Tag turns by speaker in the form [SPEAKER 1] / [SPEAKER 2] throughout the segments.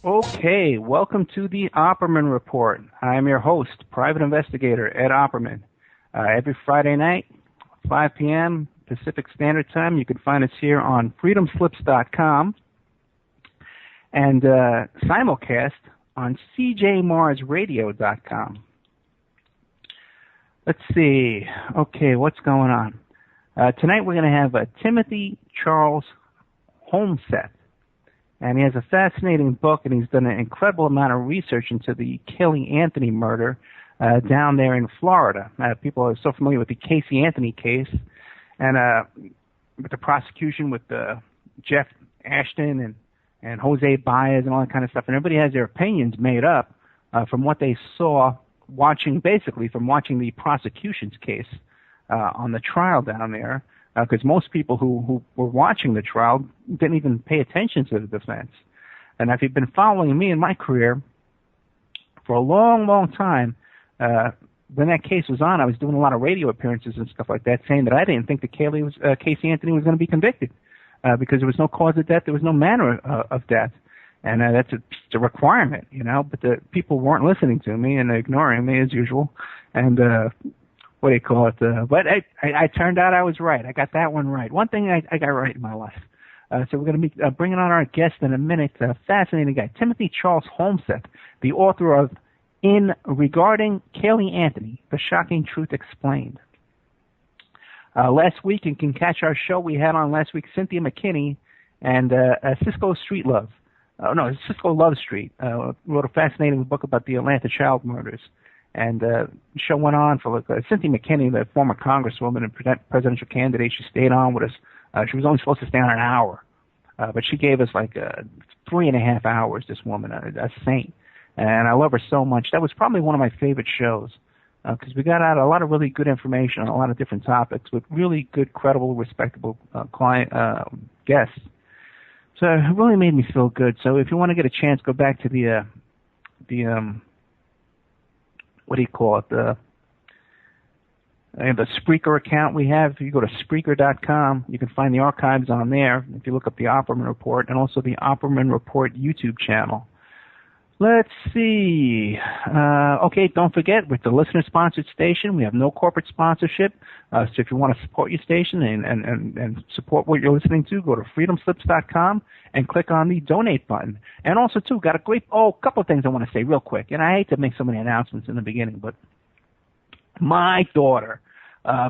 [SPEAKER 1] Okay, welcome to the Opperman Report. I'm your host, Private Investigator Ed Opperman. Every Friday night, 5 p.m. Pacific Standard Time, you can find us here on freedomslips.com and simulcast on cjmarsradio.com. Let's see. Okay, what's going on? Tonight we're going to have Timothy Charles Holmseth. And he has a fascinating book, and he's done an incredible amount of research into the Caylee Anthony murder down there in Florida. People are so familiar with the Caylee Anthony case, and with the prosecution with Jeff Ashton and Jose Baez and all that kind of stuff. And everybody has their opinions made up from what they saw watching the prosecution's case on the trial down there. Because most people who were watching the trial didn't even pay attention to the defense. And if you've been following me in my career for a long, long time, when that case was on, I was doing a lot of radio appearances and stuff like that, saying that I didn't think that Caylee Anthony was going to be convicted because there was no cause of death, there was no manner of death. And that's a requirement, you know, but the people weren't listening to me and ignoring me as usual. And what do you call it? But I turned out I was right. I got that one right. One thing I got right in my life. So we're going to be bringing on our guest in a minute. Fascinating guy, Timothy Charles Holmseth, the author of Regarding Caylee Anthony, The Shocking Truth Explained. Last week, you can catch our show we had on last week, Cynthia McKinney and Cisco Street Love. Cisco Love Street. Wrote a fascinating book about the Atlanta child murders. And the show went on for Cynthia McKinney, the former congresswoman and presidential candidate. She stayed on with us. She was only supposed to stay on an hour, but she gave us 3.5 hours, this woman, a saint. And I love her so much. That was probably one of my favorite shows because we got out a lot of really good information on a lot of different topics with really good, credible, respectable guests. So it really made me feel good. So if you want to get a chance, go back to the what do you call it? The Spreaker account we have. If you go to Spreaker.com, you can find the archives on there. If you look up the Opperman Report and also the Opperman Report YouTube channel. Let's see. Okay, don't forget, with the listener-sponsored station, we have no corporate sponsorship. So if you want to support your station and support what you're listening to, go to freedomslips.com and click on the donate button. And also, too, got a couple of things I want to say real quick. And I hate to make so many announcements in the beginning, but my daughter,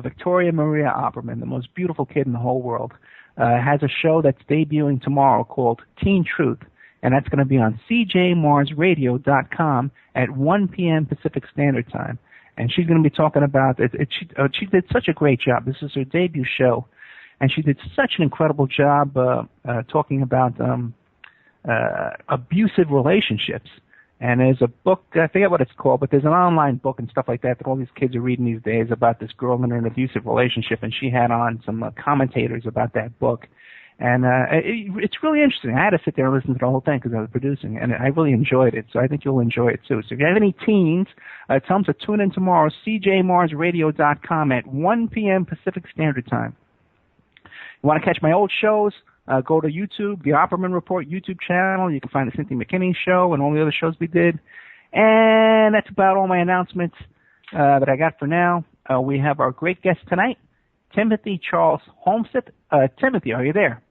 [SPEAKER 1] Victoria Maria Opperman, the most beautiful kid in the whole world, has a show that's debuting tomorrow called Teen Truth. And that's going to be on cjmarsradio.com at 1 p.m. Pacific Standard Time. And she's going to be talking about it. She did such a great job. This is her debut show. And she did such an incredible job talking about abusive relationships. And there's a book, I forget what it's called, but there's an online book and stuff like that all these kids are reading these days about this girl in an abusive relationship. And she had on some commentators about that book. And it's really interesting. I had to sit there and listen to the whole thing because I was producing, and I really enjoyed it. So I think you'll enjoy it, too. So if you have any teens, tell them to tune in tomorrow, cjmarsradio.com at 1 p.m. Pacific Standard Time. You want to catch my old shows, go to YouTube, the Opperman Report YouTube channel. You can find the Cynthia McKinney show and all the other shows we did. And that's about all my announcements that I got for now. We have our great guest tonight, Timothy Charles Holmseth. Timothy, are you there?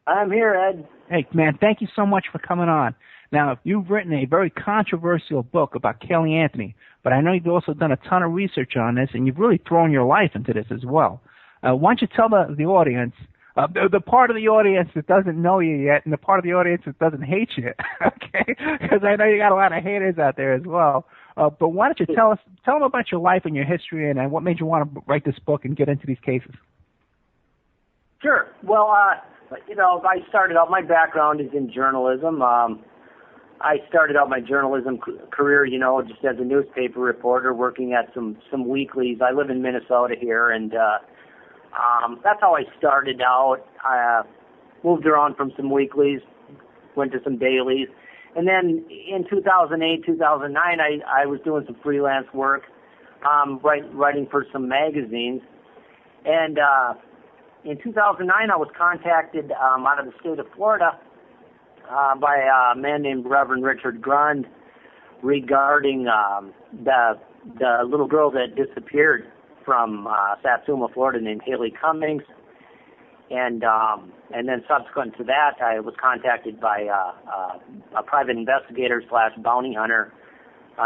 [SPEAKER 2] I'm here, Ed.
[SPEAKER 1] Hey, man, thank you so much for coming on. Now, you've written a very controversial book about Caylee Anthony, but I know you've also done a ton of research on this, and you've really thrown your life into this as well. Why don't you tell the audience, the part of the audience that doesn't know you yet and the part of the audience that doesn't hate you, okay? Because I know you got a lot of haters out there as well. But why don't you tell them about your life and your history and what made you want to write this book and get into these cases?
[SPEAKER 2] Sure. Well, I started out, my background is in journalism. I started out my journalism career, just as a newspaper reporter working at some weeklies. I live in Minnesota here, and that's how I started out. I moved around from some weeklies, went to some dailies. And then in 2008, 2009, I was doing some freelance work, writing for some magazines. And in 2009, I was contacted out of the state of Florida by a man named Reverend Richard Grund regarding the little girl that disappeared from Satsuma, Florida, named HaLeigh Cummings. And then subsequent to that, I was contacted by a private investigator / bounty hunter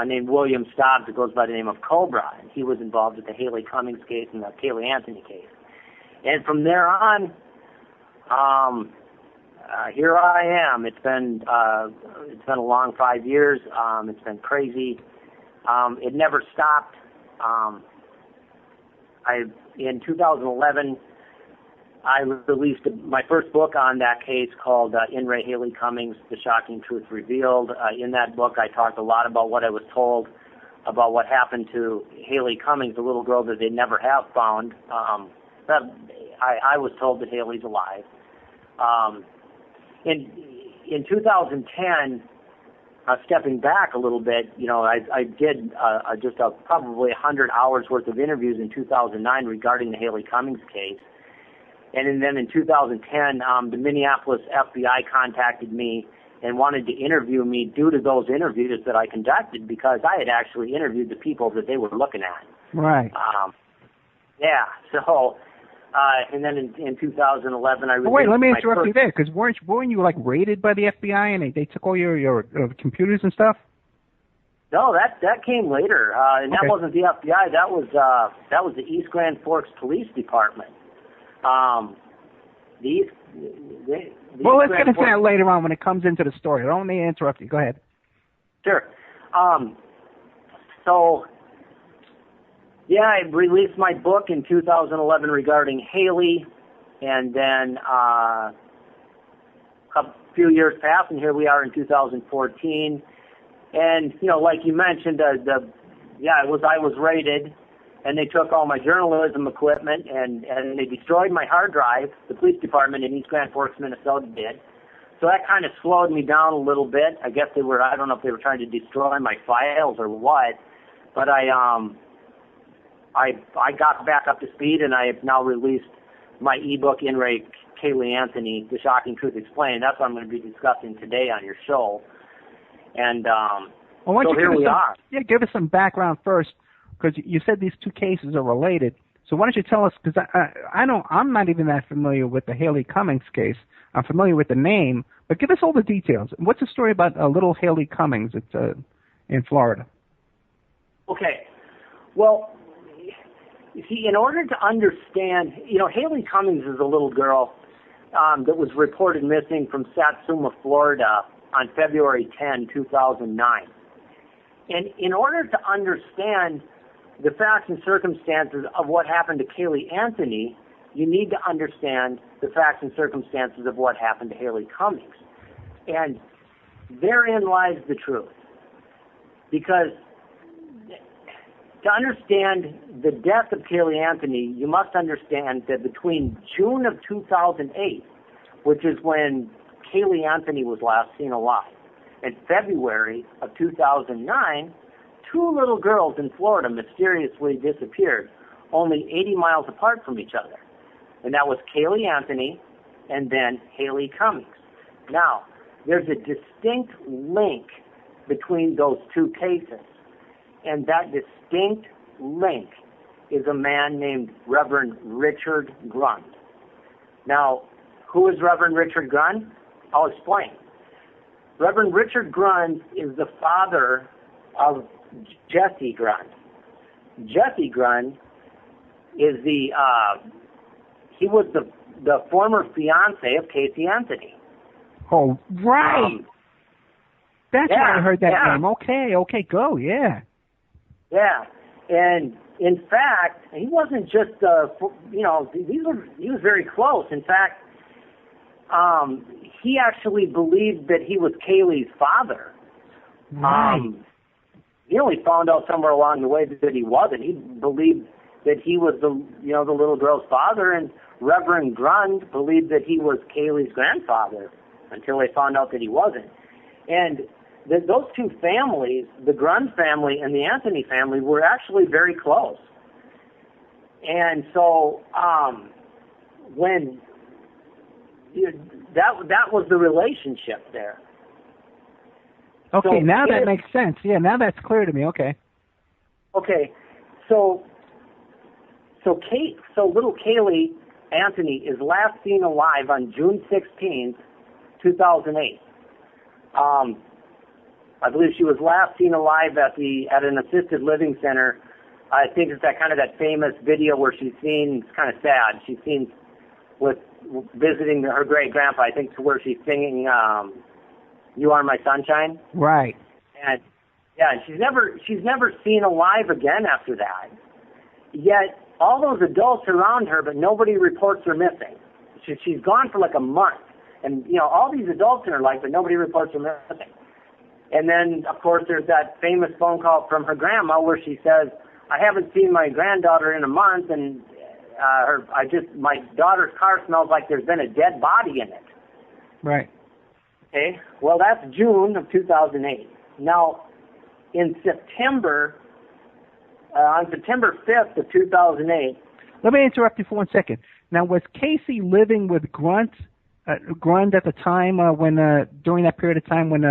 [SPEAKER 2] named William Stobbs, that goes by the name of Cobra. And he was involved with the HaLeigh Cummings case and the Caylee Anthony case. And from there on, here I am. It's been a long 5 years. It's been crazy. It never stopped. In 2011, I released my first book on that case called In Re HaLeigh Cummings, The Shocking Truth Revealed. In that book, I talked a lot about what I was told about what happened to HaLeigh Cummings, the little girl that they never have found. I was told that HaLeigh's alive. In 2010, stepping back a little bit, I did probably 100 hours worth of interviews in 2009 regarding the HaLeigh Cummings case. And then in 2010, the Minneapolis FBI contacted me and wanted to interview me due to those interviews that I conducted, because I had actually interviewed the people that they were looking at.
[SPEAKER 1] Right.
[SPEAKER 2] Yeah. So, and then in 2011, I released
[SPEAKER 1] wait, let me interrupt you there, because weren't you like raided by the FBI and they took all your computers and stuff?
[SPEAKER 2] No, that came later, and that wasn't the FBI. That was the East Grand Forks Police Department. Well,
[SPEAKER 1] let's get into that later on when it comes into the story. I don't want to interrupt you. Go ahead.
[SPEAKER 2] Sure. So, yeah, I released my book in 2011 regarding HaLeigh, and then a few years passed, and here we are in 2014. And like you mentioned, I was raided. And they took all my journalism equipment, and they destroyed my hard drive. The police department in East Grand Forks, Minnesota did. So that kind of slowed me down a little bit. I guess I don't know if they were trying to destroy my files or what. But I got back up to speed, and I have now released my ebook, In Re Caylee Anthony, The Shocking Truth Explained. That's what I'm going to be discussing today on your show. And so here we are.
[SPEAKER 1] Yeah, give us some background first, because you said these two cases are related. So why don't you tell us, because I'm not even that familiar with the HaLeigh Cummings case. I'm familiar with the name, but give us all the details. What's the story about little HaLeigh Cummings in Florida?
[SPEAKER 2] Okay. Well, you see, in order to understand, HaLeigh Cummings is a little girl that was reported missing from Satsuma, Florida on February 10, 2009. And in order to understand the facts and circumstances of what happened to Caylee Anthony, you need to understand the facts and circumstances of what happened to HaLeigh Cummings. And therein lies the truth. Because to understand the death of Caylee Anthony, you must understand that between June of 2008, which is when Caylee Anthony was last seen alive, and February of 2009, two little girls in Florida mysteriously disappeared, only 80 miles apart from each other. And that was Caylee Anthony and then HaLeigh Cummings. Now, there's a distinct link between those two cases. And that distinct link is a man named Reverend Richard Grund. Now, who is Reverend Richard Grund? I'll explain. Reverend Richard Grund is the father of Jesse Grund. Jesse Grund is he was the former fiance of Caylee Anthony.
[SPEAKER 1] Oh, right. That's why I heard that name. Okay, go, yeah.
[SPEAKER 2] Yeah, and in fact, he wasn't just, he was very close. In fact, he actually believed that he was Kaylee's father.
[SPEAKER 1] Right.
[SPEAKER 2] He only found out somewhere along the way that he wasn't. He believed that he was the little girl's father, and Reverend Grund believed that he was Kaylee's grandfather until they found out that he wasn't. And those two families, the Grund family and the Anthony family, were actually very close. And so when that was the relationship there.
[SPEAKER 1] Okay,
[SPEAKER 2] So
[SPEAKER 1] now that makes sense. Yeah, now that's clear to me. Okay.
[SPEAKER 2] Okay, so little Caylee Anthony is last seen alive on June 16th, 2008. I believe she was last seen alive at an assisted living center. I think it's that famous video where she's seen. It's kind of sad. She's seen with visiting her great grandpa. I think to where she's singing "You Are My Sunshine."
[SPEAKER 1] Right.
[SPEAKER 2] And she's never seen alive again after that. Yet all those adults around her, but nobody reports her missing. She's gone for like a month, and all these adults in her life, but nobody reports her missing. And then, of course, there's that famous phone call from her grandma where she says, "I haven't seen my granddaughter in a month, and my daughter's car smells like there's been a dead body in it."
[SPEAKER 1] Right.
[SPEAKER 2] Okay. Well, that's June of 2008. Now, in September, on September 5th of 2008.
[SPEAKER 1] Let me interrupt you for 1 second. Now, was Casey living with Grund at the time during that period of time when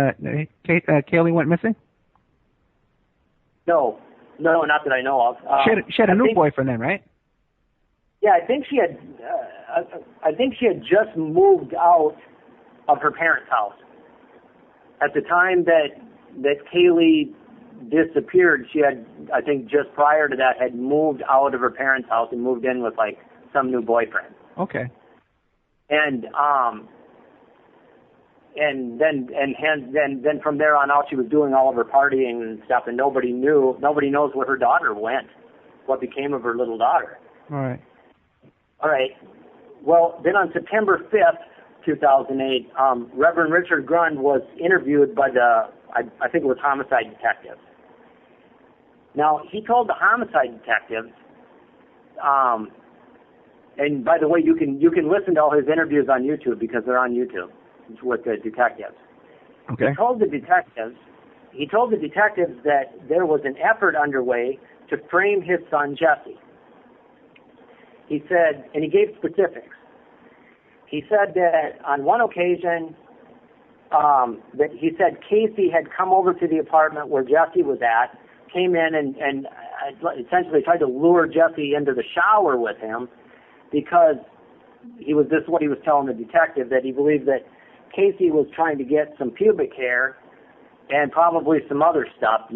[SPEAKER 1] Caylee went missing?
[SPEAKER 2] No, not that I know of.
[SPEAKER 1] She had a new boyfriend then, right?
[SPEAKER 2] Yeah, I think she had. I think she had just moved out of her parents' house at the time that Caylee disappeared. She had, I think, just prior to that, had moved out of her parents' house and moved in with like some new boyfriend.
[SPEAKER 1] Okay.
[SPEAKER 2] And then from there on out, she was doing all of her partying and stuff, and nobody knows where her daughter went, what became of her little daughter. All right. Well, then on September 5th, 2008, Reverend Richard Grund was interviewed by I think it was homicide detectives. Now, he told the homicide detectives, and by the way, you can listen to all his interviews on YouTube because they're on YouTube with the detectives.
[SPEAKER 1] Okay.
[SPEAKER 2] He told the detectives that there was an effort underway to frame his son Jesse. He said, and he gave specifics. He said that on one occasion, that he said Casey had come over to the apartment where Jesse was at, came in and essentially tried to lure Jesse into the shower with him because this is what he was telling the detective, that he believed that Casey was trying to get some pubic hair and probably some other stuff,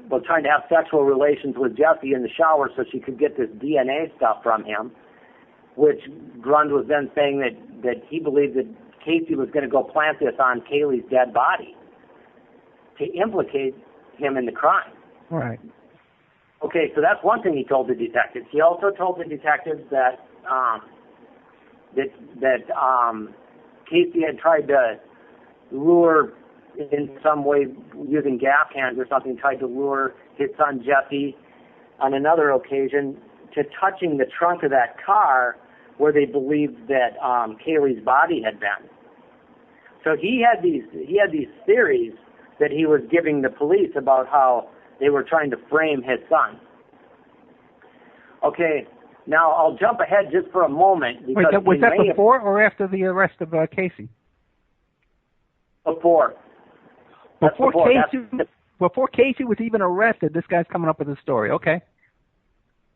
[SPEAKER 2] but trying to have sexual relations with Jesse in the shower so she could get this DNA stuff from him, which Grund was then saying that he believed that Casey was going to go plant this on Caylee's dead body to implicate him in the crime.
[SPEAKER 1] All right.
[SPEAKER 2] Okay, so that's one thing he told the detectives. He also told the detectives that Casey had tried to lure, in some way using gaff hands or something, tried to lure his son Jesse on another occasion to touching the trunk of that car where they believed that Caylee's body had been. So he had these theories that he was giving the police about how they were trying to frame his son. Okay, now I'll jump ahead just for a moment. Because
[SPEAKER 1] was that before or after the arrest of Casey?
[SPEAKER 2] Before.
[SPEAKER 1] Before Casey was even arrested, this guy's coming up with a story. Okay.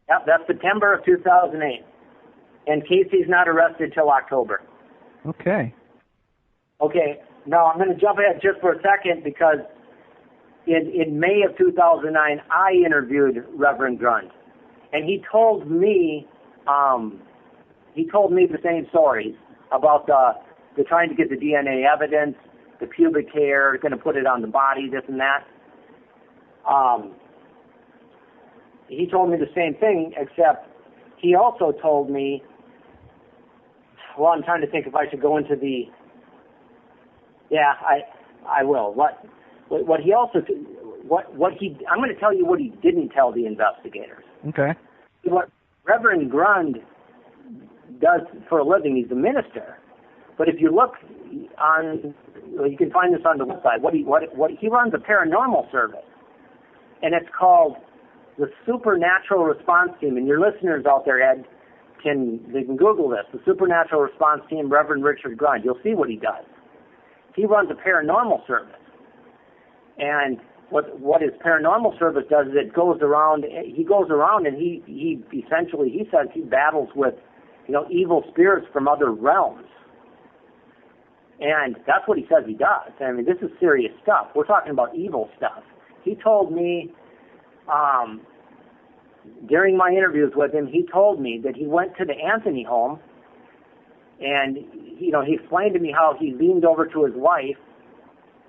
[SPEAKER 2] Yep, that's September of 2008. And Casey's not arrested till October.
[SPEAKER 1] Okay.
[SPEAKER 2] Okay, now I'm going to jump ahead just for a second because in May of 2009, I interviewed Reverend Grund, and he told me the same stories about the trying to get the DNA evidence, the pubic hair, going to put it on the body, this and that. He told me the same thing, except he also told me, well, I'm trying to think if I should go into the, yeah, I will. What he also, I'm going to tell you what he didn't tell the investigators.
[SPEAKER 1] Okay.
[SPEAKER 2] What Reverend Grund does for a living, he's a minister. But if you look on, you can find this on the website. What he runs a paranormal service, and it's called the Supernatural Response Team. And your listeners out there, Ed, they can Google this, the Supernatural Response Team, Reverend Richard Grund. You'll see what he does. He runs a paranormal service. And what his paranormal service does is he goes around and he essentially, he says he battles with, evil spirits from other realms. And that's what he says he does. I mean, this is serious stuff. We're talking about evil stuff. He told me, during my interviews with him, he told me that he went to the Anthony home and, he explained to me how he leaned over to his wife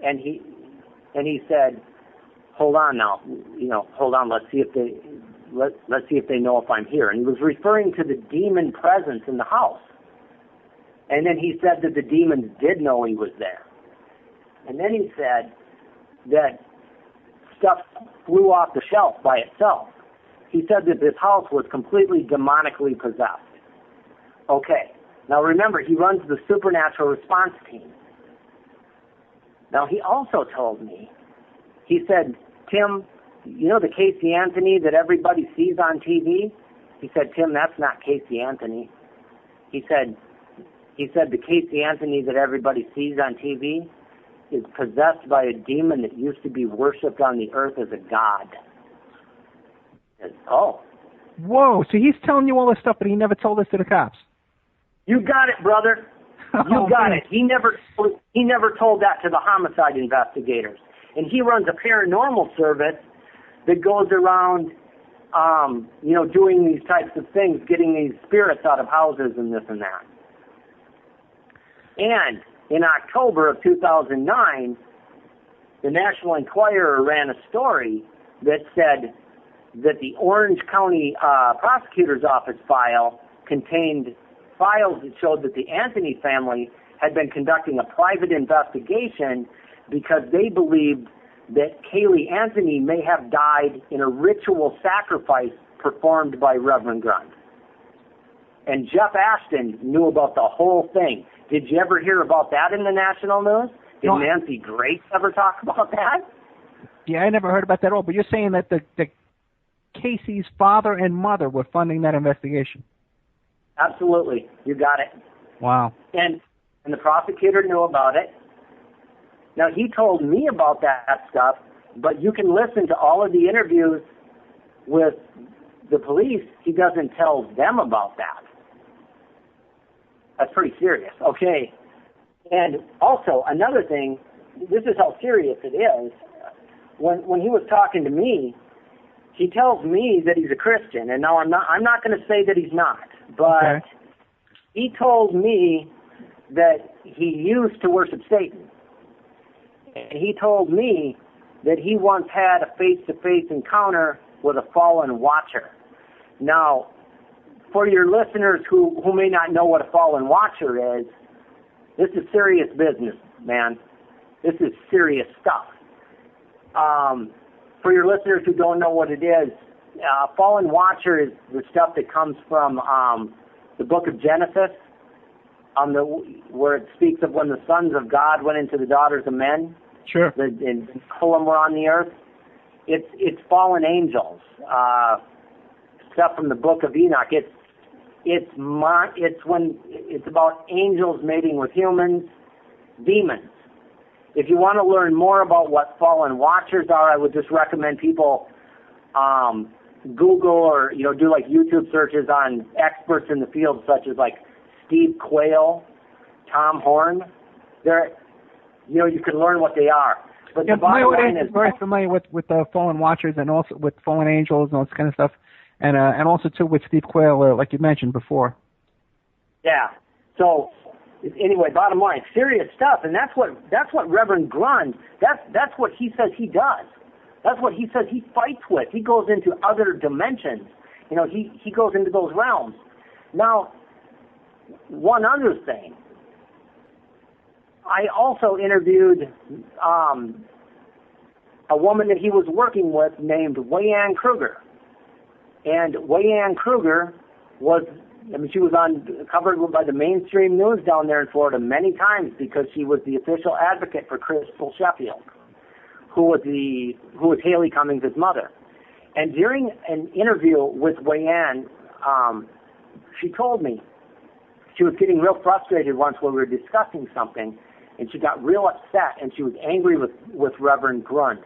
[SPEAKER 2] and he said, hold on now, hold on, let's see if they know if I'm here. And he was referring to the demon presence in the house. And then he said that the demons did know he was there. And then he said that stuff flew off the shelf by itself. He said that this house was completely demonically possessed. Okay. Now remember, he runs the Supernatural Response Team. Now he also told me, he said, Tim, the Caylee Anthony that everybody sees on TV? He said, Tim, that's not Caylee Anthony. He said the Caylee Anthony that everybody sees on TV is possessed by a demon that used to be worshipped on the earth as a god. And, oh.
[SPEAKER 1] Whoa, so he's telling you all this stuff, but he never told this to the cops.
[SPEAKER 2] You got it, brother. You got it. He never told that to the homicide investigators. And he runs a paranormal service that goes around, doing these types of things, getting these spirits out of houses and this and that. And in October of 2009, the National Enquirer ran a story that said that the Orange County Prosecutor's Office file contained files that showed that the Anthony family had been conducting a private investigation because they believed that Caylee Anthony may have died in a ritual sacrifice performed by Reverend Grund. And Jeff Ashton knew about the whole thing. Did you ever hear about that in the national news? Did Nancy Grace ever talk about that?
[SPEAKER 1] Yeah, I never heard about that at all. But you're saying that the Casey's father and mother were funding that investigation.
[SPEAKER 2] Absolutely. You got it.
[SPEAKER 1] Wow.
[SPEAKER 2] And the prosecutor knew about it. Now, he told me about that stuff, but you can listen to all of the interviews with the police. He doesn't tell them about that. That's pretty serious. Okay. And also, another thing, this is how serious it is. When he was talking to me, he tells me that he's a Christian, and now I'm not going to say that he's not, but he told me that he used to worship Satan. And he told me that he once had a face-to-face encounter with a fallen watcher. Now, for your listeners who may not know what a fallen watcher is, this is serious business, man. This is serious stuff. For your listeners who don't know what it is, fallen watcher is the stuff that comes from the book of Genesis, where it speaks of when the sons of God went into the daughters of men.
[SPEAKER 1] Sure.
[SPEAKER 2] And Fulham were on the earth. It's fallen angels. Stuff from the book of Enoch. It's about angels mating with humans, demons. If you want to learn more about what fallen watchers are, I would just recommend people Google or do like YouTube searches on experts in the field, such as like Steve Quayle, Tom Horn. You can learn what they are. But the bottom line is
[SPEAKER 1] very familiar with the fallen watchers and also with fallen angels and all this kind of stuff, and also too with Steve Quayle, like you mentioned before.
[SPEAKER 2] Yeah. So anyway, bottom line, serious stuff, and that's what Reverend Grund. That's what he says he does. That's what he says he fights with. He goes into other dimensions. He goes into those realms. Now, one other thing. I also interviewed a woman that he was working with named HaLeigh Ann Kruger. And HaLeigh Ann Kruger she was covered by the mainstream news down there in Florida many times because she was the official advocate for Crystal Sheffield, who was HaLeigh Cummings' mother. And during an interview with HaLeigh Ann, she told me she was getting real frustrated once when we were discussing something, and she got real upset, and she was angry with Reverend Grund.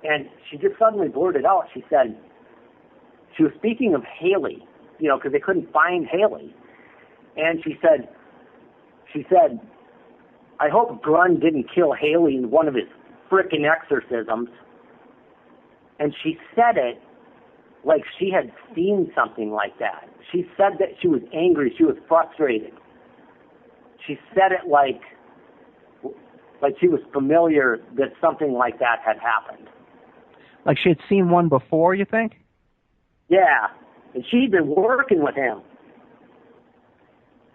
[SPEAKER 2] And she just suddenly blurted out, she said, she was speaking of HaLeigh, you know, because they couldn't find HaLeigh. And she said, I hope Grund didn't kill HaLeigh in one of his frickin' exorcisms. And she said it like she had seen something like that. She said that she was angry, she was frustrated. She said it like she was familiar that something like that had happened.
[SPEAKER 1] Like she had seen one before, you think?
[SPEAKER 2] Yeah, and she'd been working with him.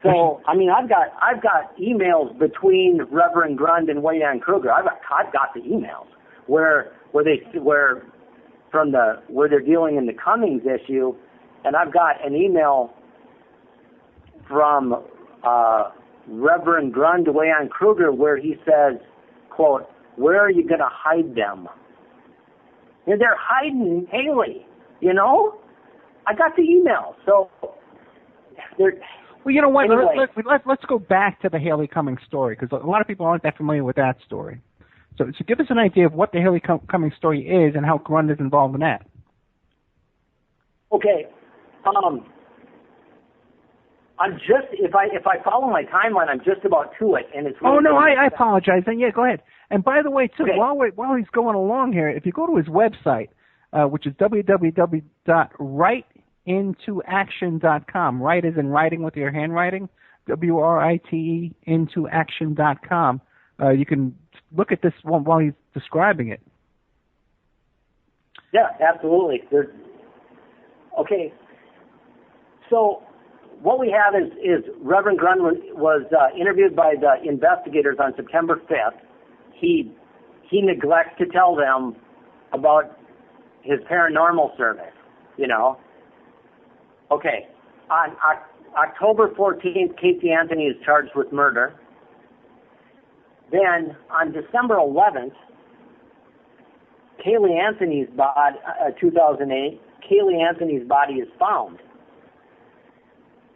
[SPEAKER 2] So, I mean, I've got emails between Reverend Grund and Leigh Ann Kruger. I've got the emails where they're dealing in the Cummings issue, and I've got an email from Reverend Grund to Leigh Ann Kruger where he says, quote, "Where are you going to hide them?" And they're hiding HaLeigh, you know? I got the email, so they're...
[SPEAKER 1] Well, you know what?
[SPEAKER 2] Anyway.
[SPEAKER 1] Let's go back to the HaLeigh Cummings story, because a lot of people aren't that familiar with that story. So give us an idea of what the HaLeigh Cummings story is and how Grund is involved in that.
[SPEAKER 2] Okay. I'm just, if I follow my timeline, I'm just about to it, and it's... Really
[SPEAKER 1] I apologize. And yeah, go ahead. And by the way, too,
[SPEAKER 2] okay.
[SPEAKER 1] while he's going along here, if you go to his website, which is www.writeintoaction.com, write as in writing with your handwriting, WRITE intoaction.com, you can look at this one while he's describing it.
[SPEAKER 2] Yeah, absolutely. Okay. So what we have is Reverend Grund was interviewed by the investigators on September 5th. He neglects to tell them about his paranormal service, you know. Okay. On October 14th, Caylee Anthony is charged with murder. Then on December 11th, Caylee Anthony's body, 2008, Caylee Anthony's body is found.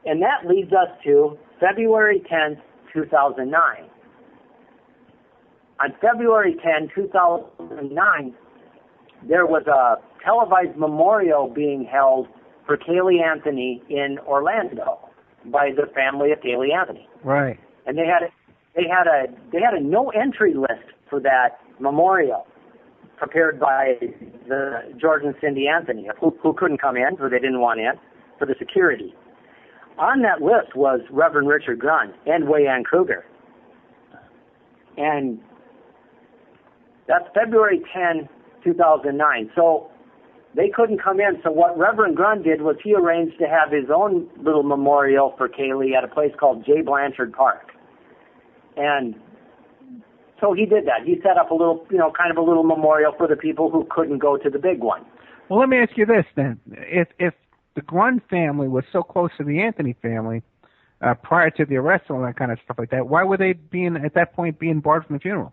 [SPEAKER 2] And that leads us to February 10th, 2009. On February 10, 2009, there was a televised memorial being held for Caylee Anthony in Orlando by the family of Caylee Anthony.
[SPEAKER 1] Right.
[SPEAKER 2] And they had a no entry list for that memorial prepared by the George and Cindy Anthony, who couldn't come in, who they didn't want in, for the security. On that list was Reverend Richard Grund and Leigh Ann Kruger. And that's February 10, 2009. So they couldn't come in. So what Reverend Grund did was he arranged to have his own little memorial for Caylee at a place called J. Blanchard Park. And so he did that. He set up a little, kind of a little memorial for the people who couldn't go to the big one.
[SPEAKER 1] Well, let me ask you this then. If the Grund family was so close to the Anthony family prior to the arrest and all that kind of stuff like that, why were they at that point being barred from the funeral?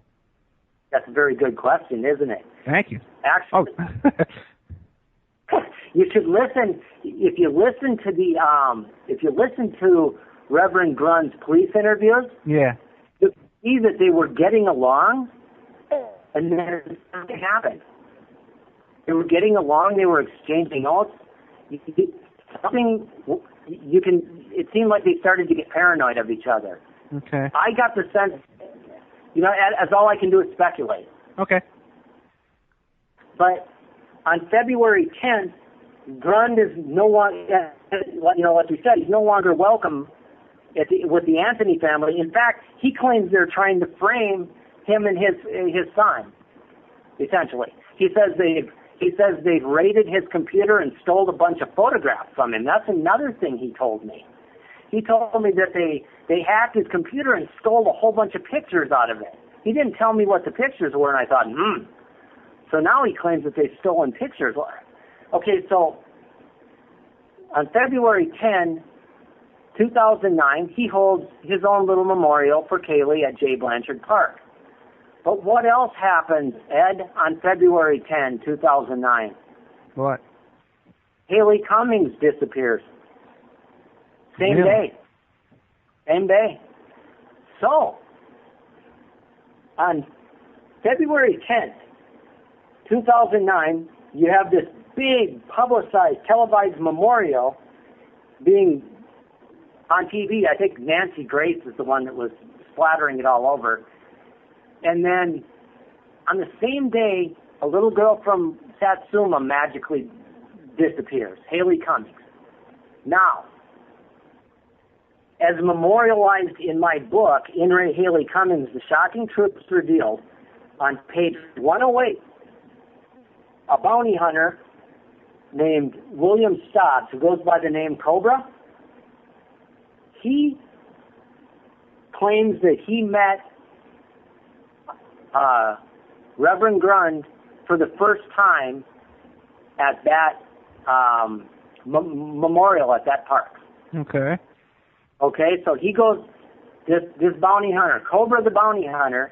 [SPEAKER 2] That's a very good question, isn't it?
[SPEAKER 1] Thank you.
[SPEAKER 2] Actually, you should listen. If you listen to Reverend Grund's police interviews,
[SPEAKER 1] yeah,
[SPEAKER 2] you see that they were getting along, and then something happened. They were getting along. They were exchanging notes. It seemed like they started to get paranoid of each other.
[SPEAKER 1] Okay.
[SPEAKER 2] I got the sense, as all I can do is speculate.
[SPEAKER 1] Okay.
[SPEAKER 2] But on February 10th, Grund is no longer, like we said, he's no longer welcome with the Anthony family. In fact, he claims they're trying to frame him and his son, essentially. He says they've raided his computer and stole a bunch of photographs from him. That's another thing he told me. He told me that they hacked his computer and stole a whole bunch of pictures out of it. He didn't tell me what the pictures were, and I thought, So now he claims that they've stolen pictures. Okay, so on February 10, 2009, he holds his own little memorial for Caylee at J. Blanchard Park. But what else happens, Ed, on February 10, 2009?
[SPEAKER 1] What?
[SPEAKER 2] HaLeigh Cummings disappears. Same day. Same day. So, on February 10th, 2009, you have this big publicized, televised memorial being on TV. I think Nancy Grace is the one that was splattering it all over. And then on the same day, a little girl from Satsuma magically disappears, HaLeigh Cummings. Now, as memorialized in my book, In Re HaLeigh Cummings, The Shocking Truths Revealed, on page 108, a bounty hunter named William Stobbs, who goes by the name Cobra, he claims that he met Reverend Grund for the first time at that memorial at that park.
[SPEAKER 1] Okay.
[SPEAKER 2] Okay, so he goes, this bounty hunter, Cobra the bounty hunter,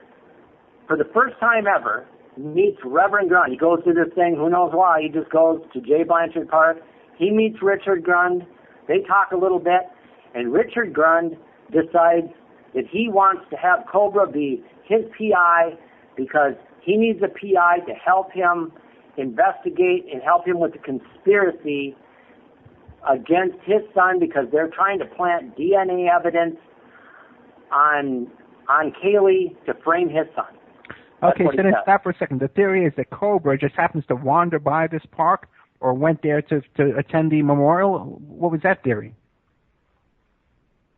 [SPEAKER 2] for the first time ever, meets Reverend Grund. He goes to this thing, who knows why, he just goes to J. Blanchard Park. He meets Richard Grund. They talk a little bit, and Richard Grund decides that he wants to have Cobra be his PI because he needs a PI to help him investigate and help him with the conspiracy against his son, because they're trying to plant DNA evidence on Caylee to frame his son.
[SPEAKER 1] Okay, so then stop for a second. The theory is that Cobra just happens to wander by this park or went there to attend the memorial. What was that theory?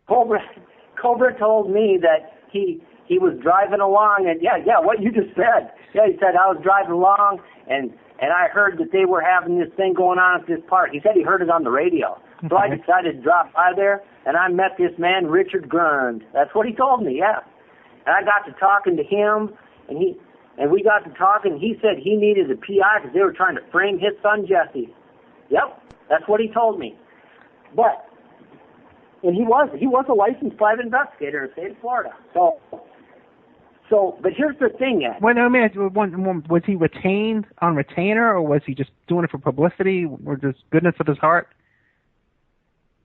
[SPEAKER 2] Cobra told me that he was driving along, and yeah, what you just said. Yeah, he said, I was driving along, and I heard that they were having this thing going on at this park. He said he heard it on the radio. So I decided to drop by there, and I met this man, Richard Grund. That's what he told me, yeah. And I got to talking to him, and we got to talking. He said he needed a PI because they were trying to frame his son, Jesse. Yep, that's what he told me. And he was a licensed private investigator in the state of Florida. So, but here's the thing, Ed.
[SPEAKER 1] Well, I mean, was he retained on retainer, or was he just doing it for publicity, or just goodness of his heart?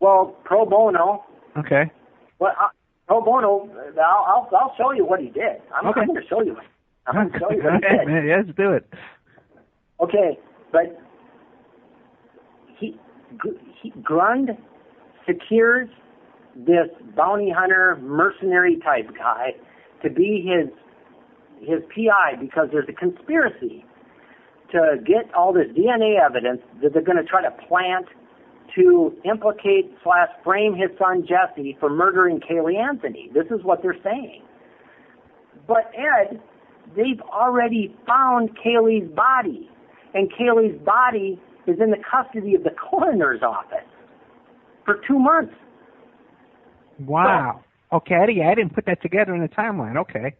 [SPEAKER 2] Well, pro bono.
[SPEAKER 1] Okay.
[SPEAKER 2] Well, pro bono. I'll show you what he did. I'm going to show you. I'm going to show you what he did.
[SPEAKER 1] Man, let's do it.
[SPEAKER 2] Okay, but Grund secures this bounty hunter, mercenary type guy to be his PI because there's a conspiracy to get all this DNA evidence that they're going to try to plant to implicate / frame his son Jesse for murdering Caylee Anthony. This is what they're saying. But Ed, they've already found Caylee's body, and Caylee's body is in the custody of the coroner's office for 2 months.
[SPEAKER 1] Wow. Okay, I didn't put that together in the timeline. Okay.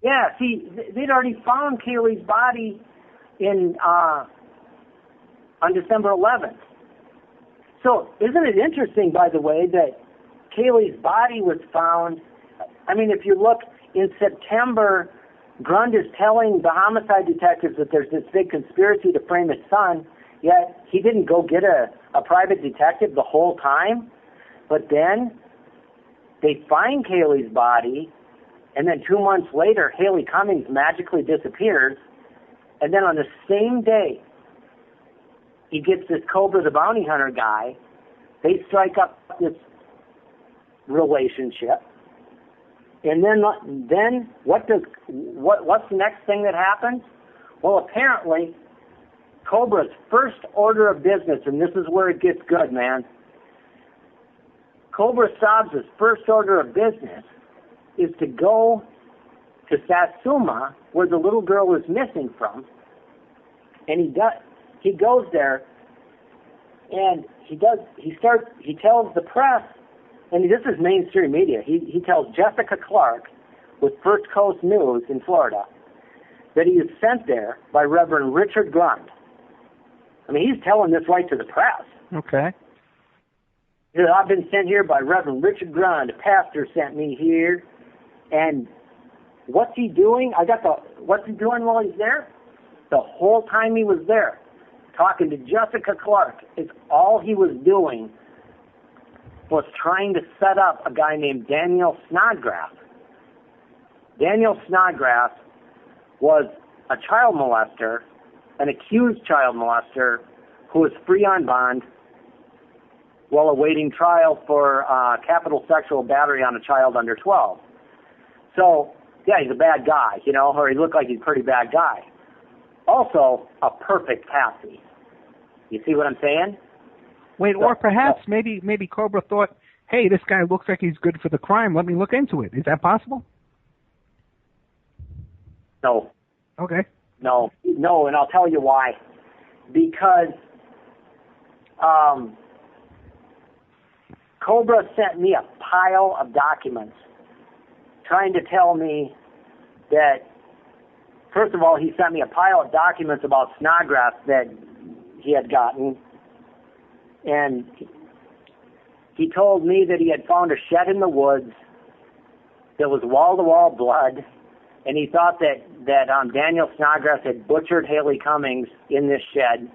[SPEAKER 2] Yeah, see, they'd already found Caylee's body on December 11th. So isn't it interesting, by the way, that Caylee's body was found? I mean, if you look in September, Grund is telling the homicide detectives that there's this big conspiracy to frame his son, yet he didn't go get a private detective the whole time. But then they find Caylee's body, and then 2 months later, HaLeigh Cummings magically disappears, and then on the same day, he gets this Cobra the bounty hunter guy. They strike up this relationship, and then what's the next thing that happens? Well, apparently, Cobra's first order of business, and this is where it gets good, man. Cobra Stobbs' first order of business is to go to Satsuma, where the little girl is missing from, and he goes there, and he tells the press, and this is mainstream media, he tells Jessica Clark with First Coast News in Florida that he is sent there by Reverend Richard Grund. I mean, he's telling this right to the press.
[SPEAKER 1] Okay.
[SPEAKER 2] He said, I've been sent here by Reverend Richard Grund. A pastor sent me here. And what's he doing? What's he doing while he's there? The whole time he was there, talking to Jessica Clark. It's all he was doing was trying to set up a guy named Daniel Snodgrass. Daniel Snodgrass was a child molester, an accused child molester, who was free on bond while awaiting trial for capital sexual battery on a child under 12. So, yeah, he's a bad guy, you know, or he looked like he's a pretty bad guy. Also, a perfect patsy. You see what I'm saying?
[SPEAKER 1] Wait, or perhaps maybe Cobra thought, hey, this guy looks like he's good for the crime. Let me look into it. Is that possible?
[SPEAKER 2] No.
[SPEAKER 1] Okay.
[SPEAKER 2] No, and I'll tell you why. Because Cobra sent me a pile of documents trying to tell me that, first of all, he sent me a pile of documents about Snodgrass that he had gotten, and he told me that he had found a shed in the woods that was wall-to-wall blood, and he thought that Daniel Snodgrass had butchered HaLeigh Cummings in this shed.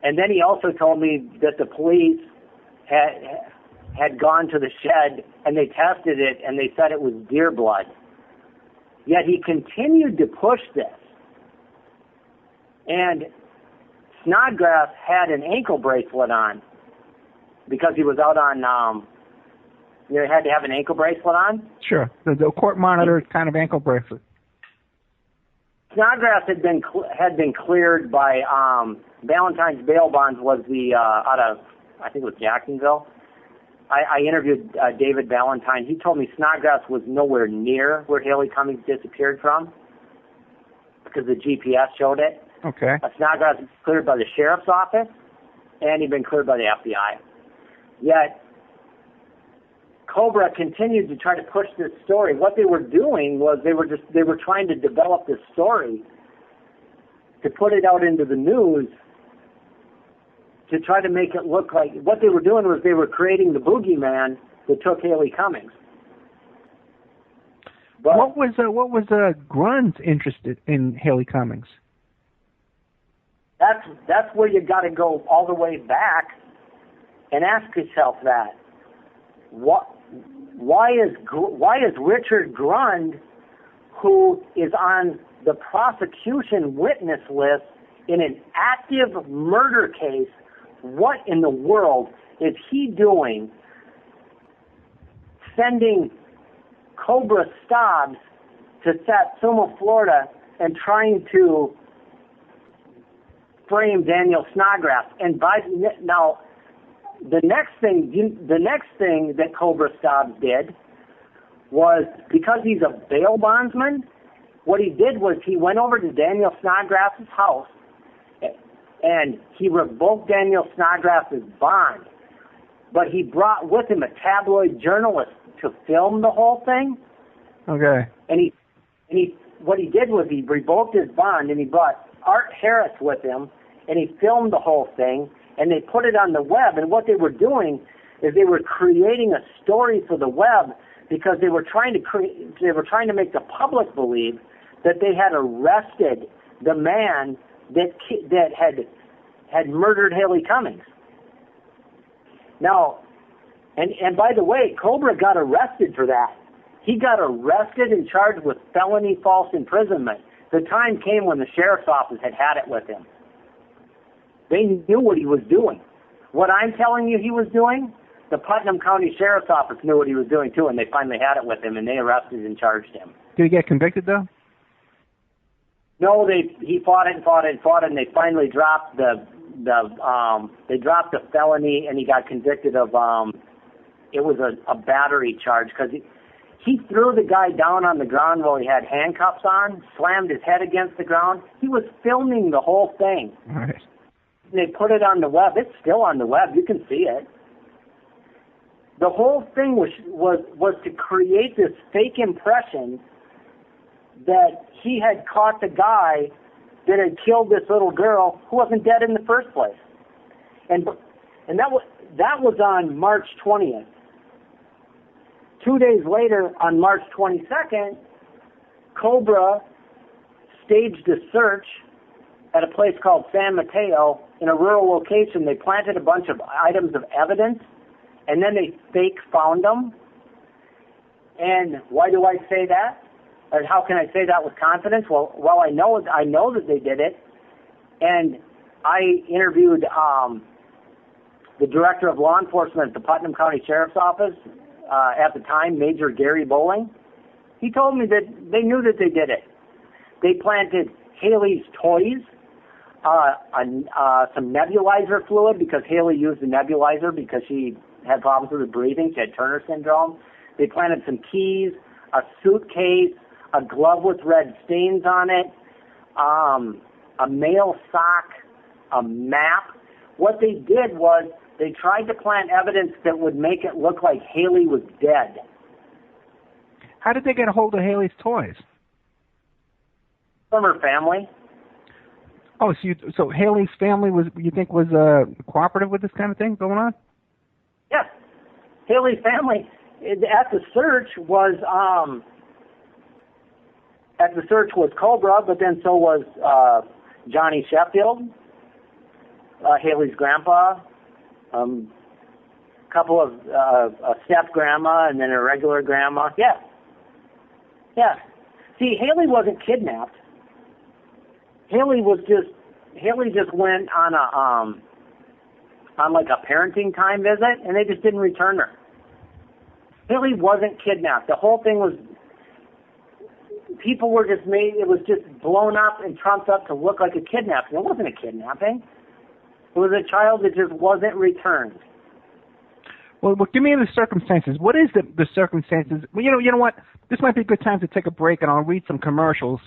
[SPEAKER 2] And then he also told me that the police had gone to the shed and they tested it and they said it was deer blood. Yet he continued to push this. And Snodgrass had an ankle bracelet on because he was out on, he had to have an ankle bracelet on.
[SPEAKER 1] Sure, the court-monitored kind of ankle bracelet.
[SPEAKER 2] Snodgrass had been cleared by Valentine's bail bonds was out of, I think it was Jacksonville. I interviewed David Valentine. He told me Snodgrass was nowhere near where HaLeigh Cummings disappeared from because the GPS showed it.
[SPEAKER 1] Okay.
[SPEAKER 2] Snodgrass was cleared by the sheriff's office, and he'd been cleared by the FBI. Yet Cobra continued to try to push this story. What they were doing was they were trying to develop this story to put it out into the news to try to make it look like what they were doing was they were creating the boogeyman that took HaLeigh Cummings. But
[SPEAKER 1] what was Grun's interested in HaLeigh Cummings?
[SPEAKER 2] That's where you got to go all the way back and ask yourself that. Why is Richard Grund, who is on the prosecution witness list in an active murder case, what in the world is he doing sending Cobra Stobbs to Satsuma, Florida, and trying to frame Daniel Snodgrass? And now, the next thing that Cobra Stobbs did was, because he's a bail bondsman, what he did was he went over to Daniel Snodgrass's house and he revoked Daniel Snodgrass's bond. But he brought with him a tabloid journalist to film the whole thing.
[SPEAKER 1] Okay.
[SPEAKER 2] And what he did was he revoked his bond and he brought Art Harris with him and he filmed the whole thing. And they put it on the web, and what they were doing is they were creating a story for the web because they were trying to make the public believe that they had arrested the man that had murdered HaLeigh Cummings. Now, and by the way, Cobra got arrested for that. He got arrested and charged with felony false imprisonment. The time came when the sheriff's office had it with him. They knew what he was doing. What I'm telling you he was doing, the Putnam County Sheriff's Office knew what he was doing too, and they finally had it with him, and they arrested and charged him.
[SPEAKER 1] Did he get convicted though?
[SPEAKER 2] No, he fought it, and they finally dropped the felony, and he got convicted of it was a battery charge because he threw the guy down on the ground while he had handcuffs on, slammed his head against the ground. He was filming the whole thing.
[SPEAKER 1] All right.
[SPEAKER 2] They put it on the web. It's still on the web. You can see it. The whole thing was to create this fake impression that he had caught the guy that had killed this little girl who wasn't dead in the first place. And that was on March 20th. 2 days later, on March 22nd, Cobra staged a search at a place called San Mateo in a rural location. They planted a bunch of items of evidence, and then they fake found them. And why do I say that? And how can I say that with confidence? Well, I know that they did it, and I interviewed the director of law enforcement at the Putnam County Sheriff's Office at the time, Major Gary Bowling. He told me that they knew that they did it. They planted HaLeigh's toys, some nebulizer fluid, because HaLeigh used a nebulizer because she had problems with her breathing. She had Turner syndrome. They planted some keys, a suitcase, a glove with red stains on it, a mail sock, a map. What they did was they tried to plant evidence that would make it look like HaLeigh was dead.
[SPEAKER 1] How did they get a hold of HaLeigh's toys?
[SPEAKER 2] From her family.
[SPEAKER 1] Oh, so HaLeigh's family was cooperative with this kind of thing going on?
[SPEAKER 2] Yes. HaLeigh's family at the search was Cobra, but then so was Johnny Sheffield, HaLeigh's grandpa, couple of a step grandma, and then a regular grandma. Yeah. See, HaLeigh wasn't kidnapped. HaLeigh just went on like a parenting time visit, and they just didn't return her. HaLeigh wasn't kidnapped. The whole thing was, people were just it was just blown up and trumped up to look like a kidnapping. It wasn't a kidnapping. It was a child that just wasn't returned.
[SPEAKER 1] Well, give me the circumstances. What is the circumstances? Well, you know what? This might be a good time to take a break, and I'll read some commercials.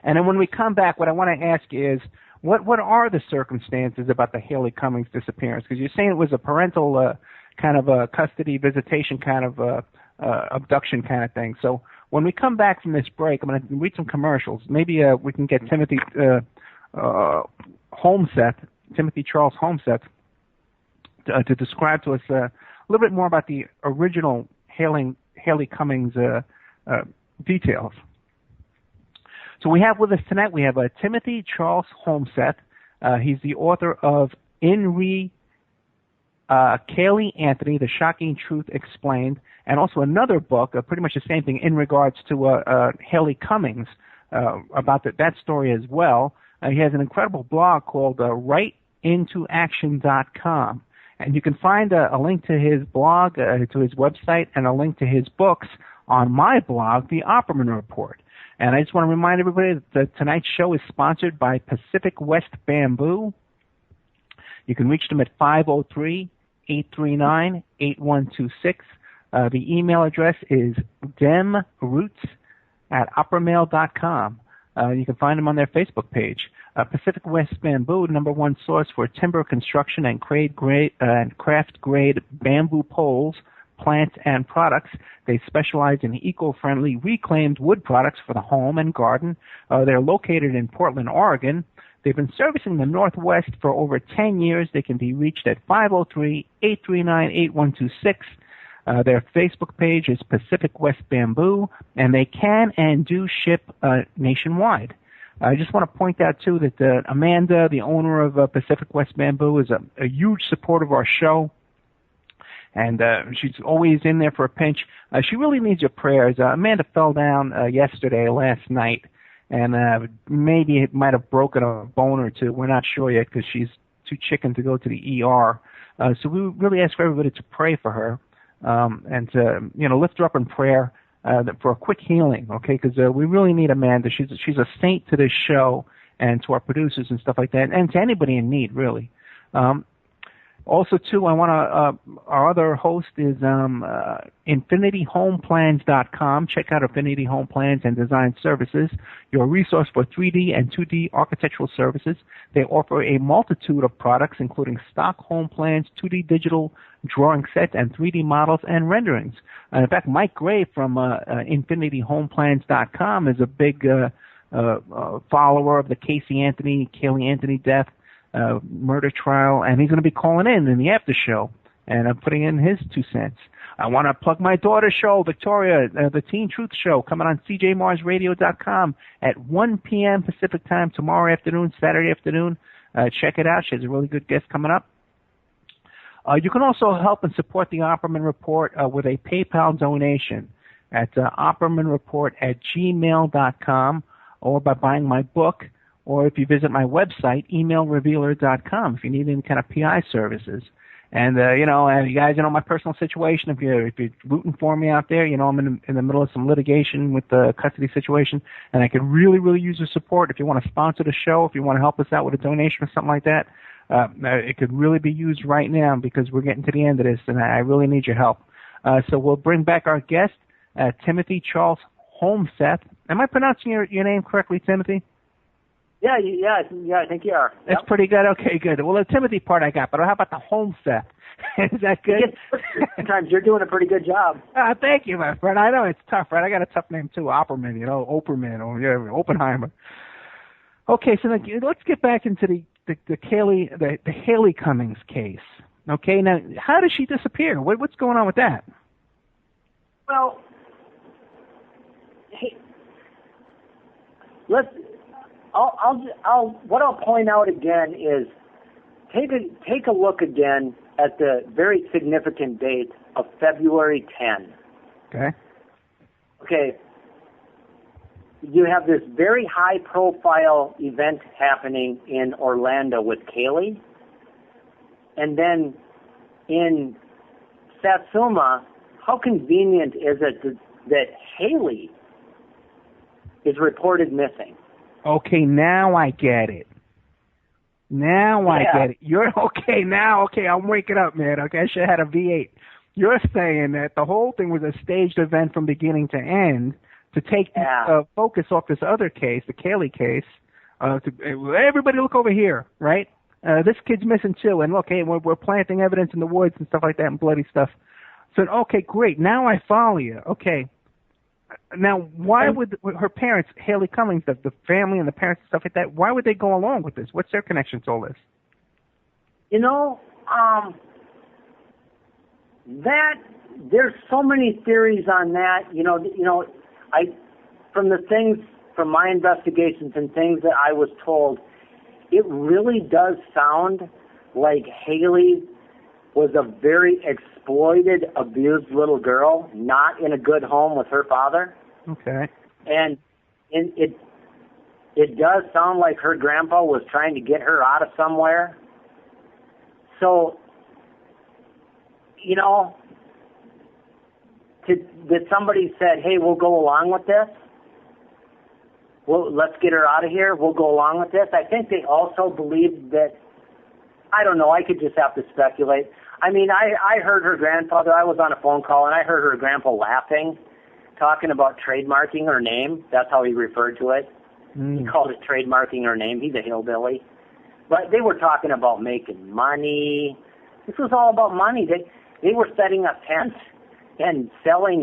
[SPEAKER 1] And then when we come back, what I want to ask you is, what are the circumstances about the HaLeigh Cummings disappearance? Because you're saying it was a parental kind of a custody visitation kind of abduction kind of thing. So when we come back from this break, I'm going to read some commercials. Maybe we can get Timothy Charles Holmseth, to describe to us a little bit more about the original HaLeigh Cummings details. So we have with us tonight, we have Timothy Charles Holmseth. He's the author of Caylee Anthony, The Shocking Truth Explained, and also another book, pretty much the same thing in regards to HaLeigh Cummings, about that story as well. He has an incredible blog called writeintoaction.com. And you can find a link to his blog, to his website, and a link to his books on my blog, The Opperman Report. And I just want to remind everybody that tonight's show is sponsored by Pacific West Bamboo. You can reach them at 503-839-8126. The email address is demroots@oppermail.com. You can find them on their Facebook page. Pacific West Bamboo, #1 source for timber construction and craft-grade bamboo poles, plants, and products. They specialize in eco-friendly reclaimed wood products for the home and garden. They're located in Portland, Oregon. They've been servicing the Northwest for over 10 years. They can be reached at 503-839-8126. Their Facebook page is Pacific West Bamboo, and they can and do ship nationwide. I just want to point out, too, that Amanda, the owner of Pacific West Bamboo, is a huge supporter of our show, and she's always in there for a pinch. She really needs your prayers. Amanda fell down last night, and maybe it might have broken a bone or two. We're not sure yet because she's too chicken to go to the ER. So we really ask for everybody to pray for her. And to lift her up in prayer for a quick healing, okay? Because we really need Amanda. She's a saint to this show and to our producers and stuff like that, and to anybody in need, really. Also, too, I want to. Our other host is InfinityHomePlans.com. Check out Infinity Home Plans and Design Services, your resource for 3D and 2D architectural services. They offer a multitude of products, including stock home plans, 2D digital drawing sets, and 3D models and renderings. In fact, Mike Gray from InfinityHomePlans.com is a big follower of the Caylee Anthony death. Murder trial, and he's going to be calling in the after show and putting in his 2 cents. I want to plug my daughter's show, Victoria, the Teen Truth Show, coming on CJMarsRadio.com at 1 p.m. Pacific Time tomorrow afternoon, Saturday afternoon. Check it out. She has a really good guest coming up. You can also help and support the Opperman Report with a PayPal donation at oppermanreport@gmail.com, or by buying my book, or if you visit my website, emailrevealer.com, if you need any kind of PI services. And, you guys know my personal situation. If you're rooting for me out there, I'm in the middle of some litigation with the custody situation, and I could really, really use your support. If you want to sponsor the show, if you want to help us out with a donation or something like that, it could really be used right now because we're getting to the end of this, and I really need your help. So we'll bring back our guest, Timothy Charles Holmseth. Am I pronouncing your name correctly, Timothy?
[SPEAKER 2] Yeah, I think you are.
[SPEAKER 1] That's pretty good. Okay, good. Well, the Timothy part I got, but how about the Holmseth? Is that good?
[SPEAKER 2] Sometimes you're doing a pretty good job.
[SPEAKER 1] Thank you, my friend. I know it's tough, right? I got a tough name too, Opperman. Opperman or Oppenheimer. Okay, so let's get back into the HaLeigh Cummings case. Okay, now how did she disappear? What's going on with that?
[SPEAKER 2] Well, what I'll point out again is take a look again at the very significant date of February 10. Okay. You have this very high-profile event happening in Orlando with Caylee, and then in Satsuma, how convenient is it that HaLeigh is reported missing? Okay,
[SPEAKER 1] now I get it. I get it. You're okay now. Okay, I'm waking up, man. Okay, I should have had a V8. You're saying that the whole thing was a staged event from beginning to end to take focus off this other case, the Caylee case. Everybody look over here, right? This kid's missing too, and look, hey, we're planting evidence in the woods and stuff like that and bloody stuff. So, okay, great. Now I follow you. Okay. Now, why would her parents, HaLeigh Cummings, the family and the parents and stuff like that, why would they go along with this? What's their connection to all this?
[SPEAKER 2] That there's so many theories on that. From my investigations and things that I was told, it really does sound like HaLeigh was a very exploited, abused little girl, not in a good home with her father.
[SPEAKER 1] Okay.
[SPEAKER 2] And it does sound like her grandpa was trying to get her out of somewhere. So, that somebody said, hey, we'll go along with this. Well, let's get her out of here. We'll go along with this. I think they also believed that, I don't know, I could just have to speculate. I mean, I heard her grandfather, I was on a phone call, and I heard her grandpa laughing, talking about trademarking her name. That's how he referred to it. He called it trademarking her name. He's a hillbilly. But they were talking about making money. This was all about money. They were setting up tents and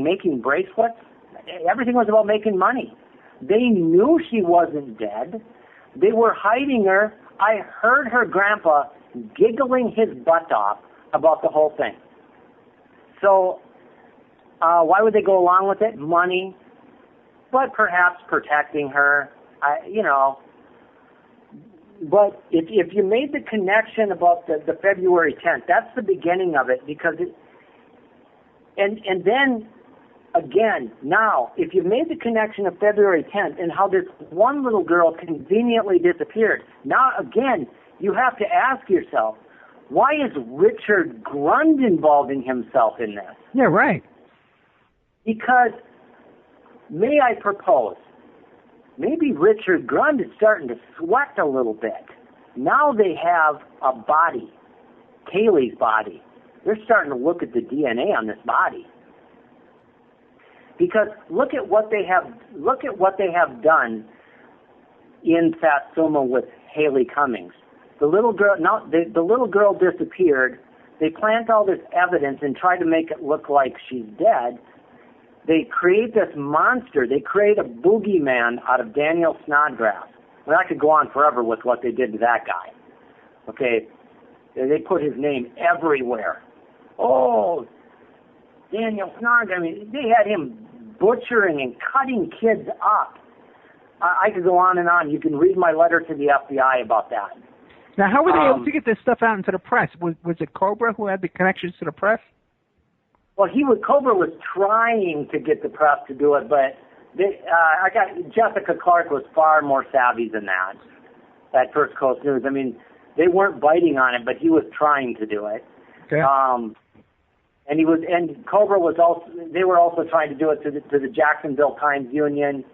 [SPEAKER 2] making bracelets. Everything was about making money. They knew she wasn't dead. They were hiding her. I heard her grandpa giggling his butt off about the whole thing. So why would they go along with it? Money, but perhaps protecting her. But if you made the connection about the February 10th, that's the beginning of it, because and then again, now, if you made the connection of February 10th and how this one little girl conveniently disappeared, now again, you have to ask yourself, why is Richard Grund involving himself in this?
[SPEAKER 1] Yeah, right.
[SPEAKER 2] Because, may I propose, maybe Richard Grund is starting to sweat a little bit. Now they have a body, Caylee's body. They're starting to look at the DNA on this body. Because look at what they have done in Satsuma with HaLeigh Cummings. The little girl disappeared. They plant all this evidence and try to make it look like she's dead. They create this monster. They create a boogeyman out of Daniel Snodgrass. Well, I could go on forever with what they did to that guy. Okay, they put his name everywhere. Oh, Daniel Snodgrass. I mean, they had him butchering and cutting kids up. I could go on and on. You can read my letter to the FBI about that.
[SPEAKER 1] Now, how were they able to get this stuff out into the press? Was it Cobra who had the connections to the press?
[SPEAKER 2] Well, Cobra was trying to get the press to do it, but Jessica Clark was far more savvy than that at First Coast News. I mean, they weren't biting on it, but he was trying to do it.
[SPEAKER 1] Okay.
[SPEAKER 2] And Cobra was also. They were also trying to do it to the Jacksonville Times-Union.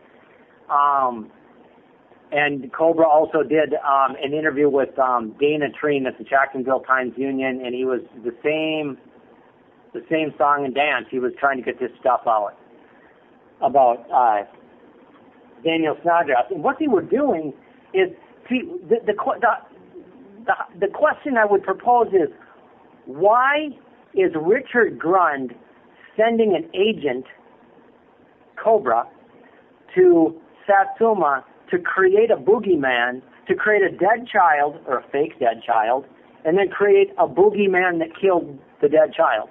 [SPEAKER 2] And Cobra also did an interview with Dana Treen at the Jacksonville Times-Union, and he was the same song and dance. He was trying to get this stuff out about Daniel Snodgrass. And what they were doing is, see, the question I would propose is, why is Richard Grund sending an agent, Cobra, to Satsuma to create a boogeyman, to create a dead child, or a fake dead child, and then create a boogeyman that killed the dead child?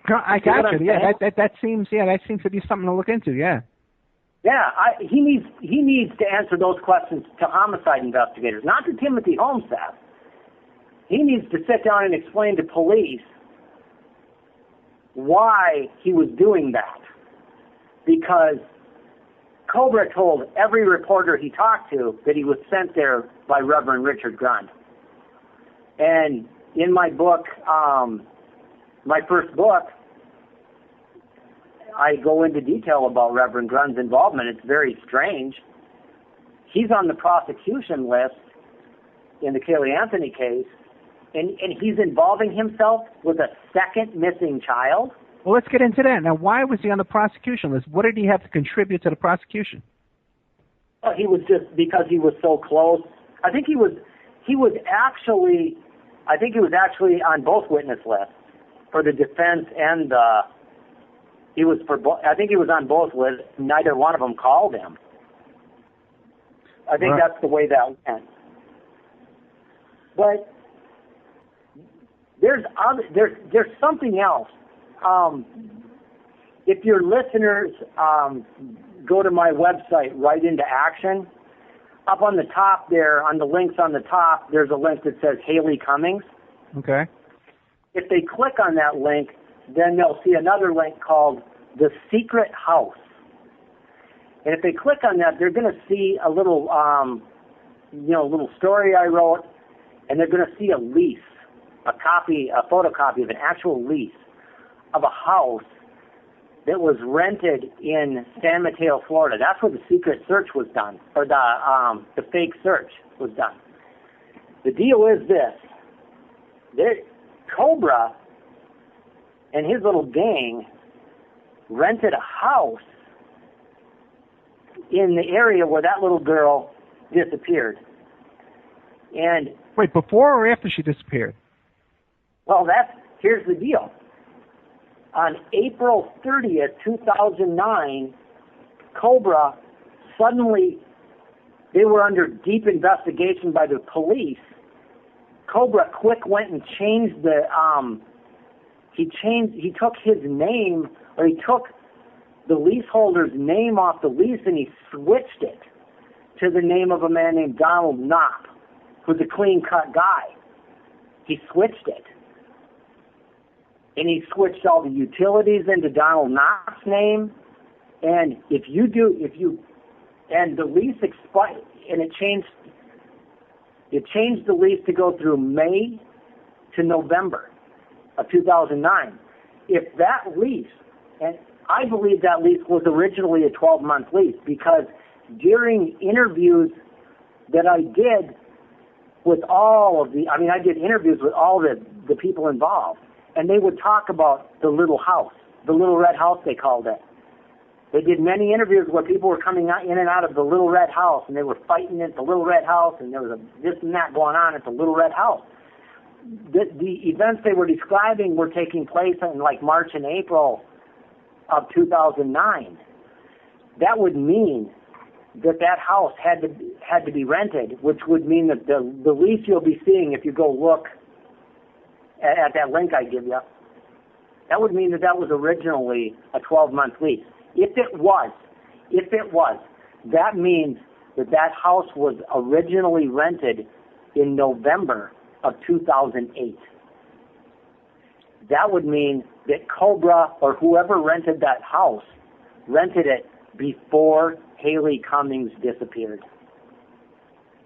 [SPEAKER 1] I got you. Yeah, that seems to be something to look into. Yeah.
[SPEAKER 2] Yeah, he needs to answer those questions to homicide investigators, not to Timothy Holmseth. He needs to sit down and explain to police why he was doing that. Because Cobra told every reporter he talked to that he was sent there by Reverend Richard Grund. And in my book, my first book, I go into detail about Reverend Grund's involvement. It's very strange. He's on the prosecution list in the Caylee Anthony case, and he's involving himself with a second missing child.
[SPEAKER 1] Well, let's get into that. Now, why was he on the prosecution list? What did he have to contribute to the prosecution?
[SPEAKER 2] Well, he was just because he was so close. I think he was actually on both witness lists for the defense and he was for both. I think he was on both lists. Neither one of them called him. I think that's the way that went. But there's something else. If your listeners go to my website, Right Into Action, up on the top there, on the links on the top, there's a link that says HaLeigh Cummings.
[SPEAKER 1] Okay.
[SPEAKER 2] If they click on that link, then they'll see another link called The Secret House. And if they click on that, they're going to see a little, little story I wrote, and they're going to see a lease, a photocopy of an actual lease of a house that was rented in San Mateo, Florida. That's where the secret search was done, or the fake search was done. The deal is this: Cobra and his little gang rented a house in the area where that little girl disappeared. And
[SPEAKER 1] wait, before or after she disappeared?
[SPEAKER 2] Well, here's the deal. On April 30th, 2009, Cobra suddenly, they were under deep investigation by the police. Cobra quick went and changed he took his name, or he took the leaseholder's name off the lease, and he switched it to the name of a man named Donald Knopp, who's a clean-cut guy. He switched it. And he switched all the utilities into Donald Knopp's name. And and the lease expired, and it changed the lease to go through May to November of 2009. If that lease, and I believe that lease was originally a 12-month lease, because during interviews that I did with I did interviews with all the people involved, and they would talk about the little house, the little red house they called it. They did many interviews where people were coming in and out of the little red house, and they were fighting at the little red house, and there was this and that going on at the little red house. The events they were describing were taking place in like March and April of 2009. That would mean that house had to be rented, which would mean that the lease you'll be seeing, if you go look at that link I give you, that would mean that was originally a 12-month lease. If it was, that means that house was originally rented in November of 2008. That would mean that Cobra or whoever rented that house rented it before HaLeigh Cummings disappeared.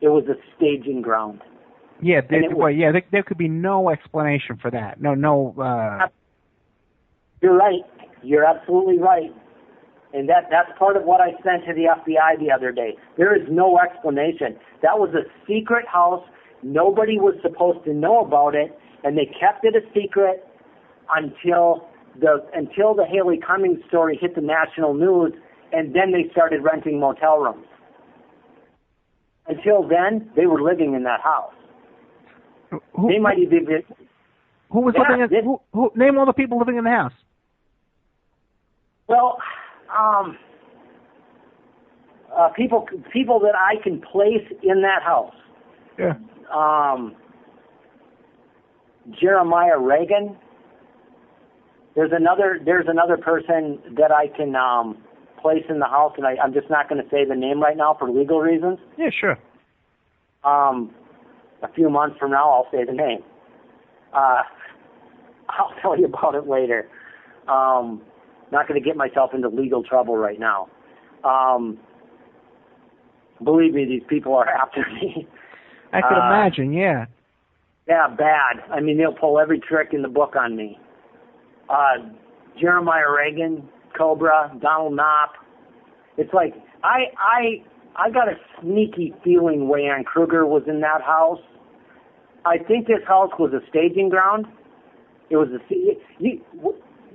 [SPEAKER 2] It was a staging ground.
[SPEAKER 1] Yeah, there could be no explanation for that. No.
[SPEAKER 2] You're right. You're absolutely right. And that's part of what I sent to the FBI the other day. There is no explanation. That was a secret house. Nobody was supposed to know about it, and they kept it a secret until the HaLeigh Cummings story hit the national news, and then they started renting motel rooms. Until then, they were living in that house. They might even.
[SPEAKER 1] Who was living in? Who name all the people living in the house?
[SPEAKER 2] Well, people that I can place in that house.
[SPEAKER 1] Yeah.
[SPEAKER 2] Jeremiah Reagan. There's another person that I can place in the house, and I'm just not going to say the name right now for legal reasons.
[SPEAKER 1] Yeah, sure.
[SPEAKER 2] A few months from now, I'll say the name. I'll tell you about it later. Not going to get myself into legal trouble right now. Believe me, these people are after me.
[SPEAKER 1] I could imagine, yeah.
[SPEAKER 2] Yeah, bad. I mean, they'll pull every trick in the book on me. Jeremiah Reagan, Cobra, Donald Knopp. It's like, I got a sneaky feeling Leigh Ann Kruger was in that house. I think this house was a staging ground. It was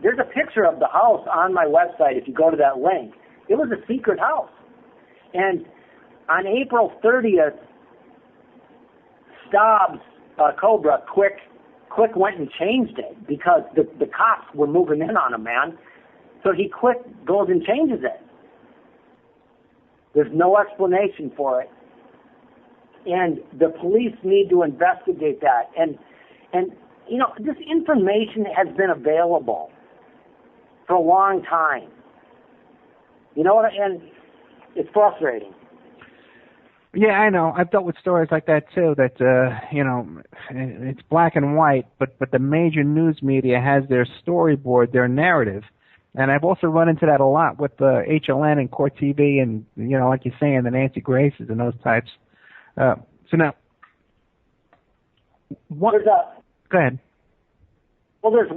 [SPEAKER 2] there's a picture of the house on my website if you go to that link. It was a secret house. And on April 30th, Stobbs, Cobra, quick went and changed it because the cops were moving in on him, man. So he quick goes and changes it. There's no explanation for it. And the police need to investigate that. And you know, this information has been available for a long time. You know what? And it's frustrating.
[SPEAKER 1] Yeah, I know. I've dealt with stories like that too. That you know, it's black and white, but the major news media has their storyboard, their narrative, and I've also run into that a lot with HLN and Court TV, and you know, like you're saying, the Nancy Graces and those types. So now, what? Go ahead.
[SPEAKER 2] Well, there's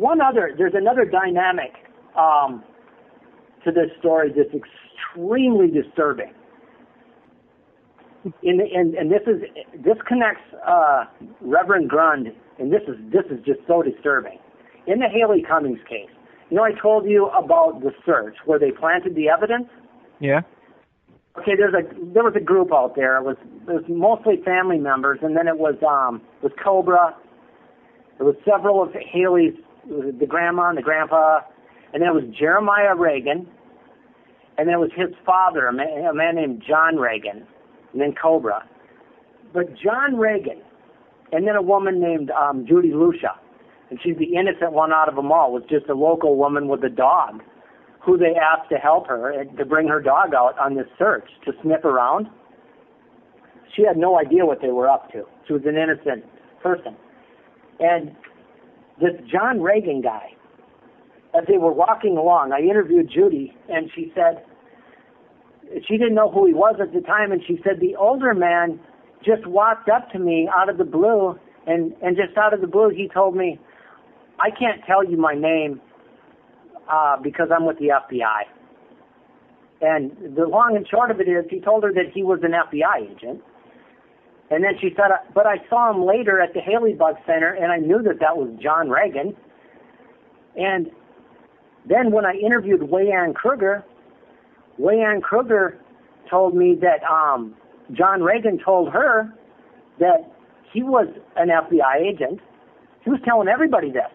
[SPEAKER 2] another dynamic to this story that's extremely disturbing. And this connects Reverend Grund, and this is just so disturbing. In the HaLeigh Cummings case, you know, I told you about the search where they planted the evidence. Yeah. Okay, there was a group out there. It was mostly family members, and then it was Cobra. There was several of HaLeigh's, the grandma and the grandpa, and then it was Jeremiah Reagan, and then it was his father, a man named John Reagan. And then Cobra. But John Reagan, and then a woman named Judy Lucia, and she's the innocent one out of them all, was just a local woman with a dog who they asked to help her and to bring her dog out on this search to sniff around. She had no idea what they were up to. She was an innocent person. And this John Reagan guy, as they were walking along, I interviewed Judy, and she said, she didn't know who he was at the time, and she said the older man just walked up to me out of the blue, and just out of the blue he told me, I can't tell you my name because I'm with the FBI. And the long and short of it is he told her that he was an FBI agent. And then she said, but I saw him later at the HaLeigh Bug Center, and I knew that was John Reagan. And then when I interviewed Leigh Ann Kruger told me that John Reagan told her that he was an FBI agent. He was telling everybody this.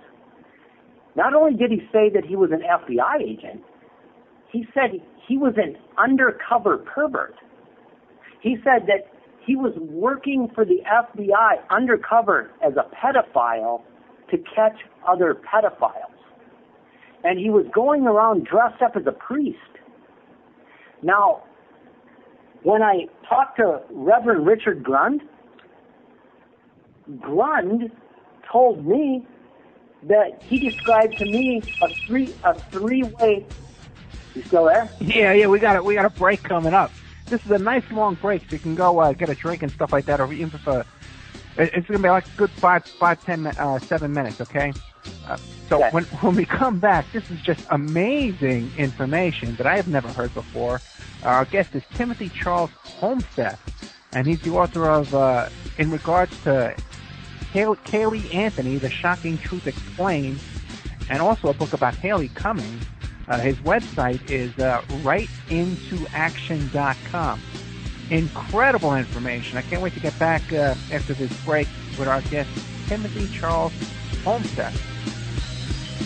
[SPEAKER 2] Not only did he say that he was an FBI agent, he said he was an undercover pervert. He said that he was working for the FBI undercover as a pedophile to catch other pedophiles. And he was going around dressed up as a priest. Now, when I talked to Reverend Richard Grund told me that he described to me a three-way. You still there?
[SPEAKER 1] Yeah, we got a break coming up. This is a nice long break, so you can go get a drink and stuff like that, or even if it's going to be like a good 7 minutes, okay? So
[SPEAKER 2] okay.
[SPEAKER 1] When we come back, this is just amazing information that I have never heard before. Our guest is Timothy Charles Holmseth, and he's the author of, in regards to Caylee Anthony, The Shocking Truth Explained, and also a book about HaLeigh Cummings. His website is rightintoaction.com. Incredible information. I can't wait to get back after this break with our guest, Timothy Charles Holmseth.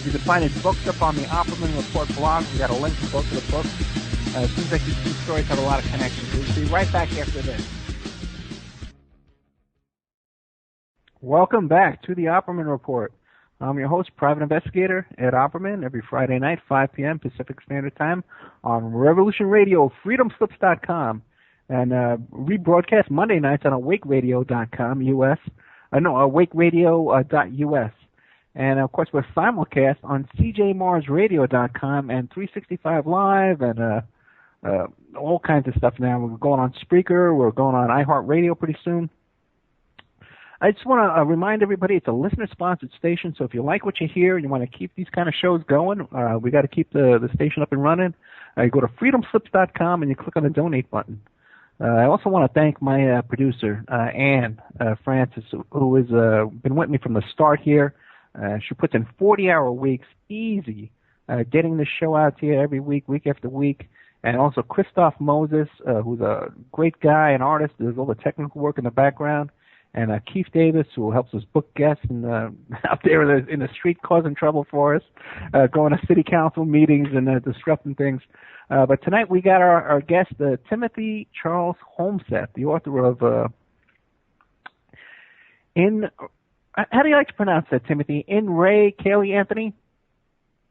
[SPEAKER 1] You can find his books up on the Opperman Report blog. We got a link to both of the books. It seems like these two stories have a lot of connections. We'll be right back after this. Welcome back to the Opperman Report. I'm your host, Private Investigator Ed Opperman, every Friday night, 5 p.m. Pacific Standard Time on Revolution Radio, freedomslips.com, and rebroadcast Monday nights on awakeradio.com, U.S. awakeradio.us. And, of course, we're simulcast on cjmarsradio.com and 365 Live and all kinds of stuff now. We're going on Spreaker. We're going on iHeartRadio pretty soon. I just want to remind everybody it's a listener-sponsored station, so if you like what you hear and you want to keep these kind of shows going, we got to keep the station up and running. You go to freedomslips.com and you click on the donate button. I also want to thank my producer, Ann Francis, who has been with me from the start here. She puts in 40-hour weeks, easy, getting the show out to you every week, week after week. And also Christoph Moses, who's a great guy, an artist, does all the technical work in the background. And Keith Davis, who helps us book guests and out there in the street causing trouble for us, going to city council meetings and disrupting things. But tonight we got our guest, Timothy Charles Holmseth, the author of how do you like to pronounce that, Timothy? In Ray Caylee Anthony?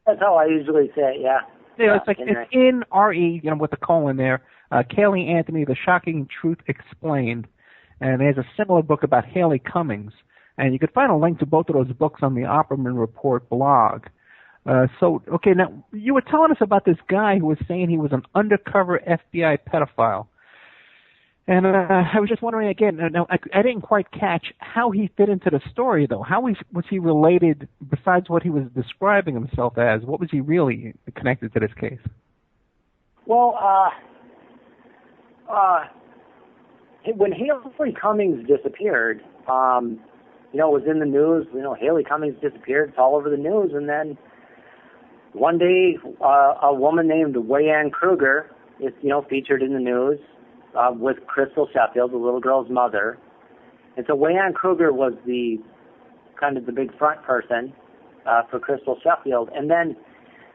[SPEAKER 2] That's how I usually say it, yeah.
[SPEAKER 1] Yeah, it's in R-E, with the colon there. Caylee Anthony, The Shocking Truth Explained. And there's a similar book about HaLeigh Cummings. And you can find a link to both of those books on the Opperman Report blog. Okay, now, you were telling us about this guy who was saying he was an undercover FBI pedophile. And I was just wondering again, now, I didn't quite catch how he fit into the story, though. How was he related, besides what he was describing himself as? What was he really connected to this case?
[SPEAKER 2] Well, when HaLeigh Cummings disappeared, it was in the news. HaLeigh Cummings disappeared. It's all over the news. And then one day, a woman named Wayann Kruger is, featured in the news with Crystal Sheffield, the little girl's mother. And so Wayann Kruger was the big front person for Crystal Sheffield. And then,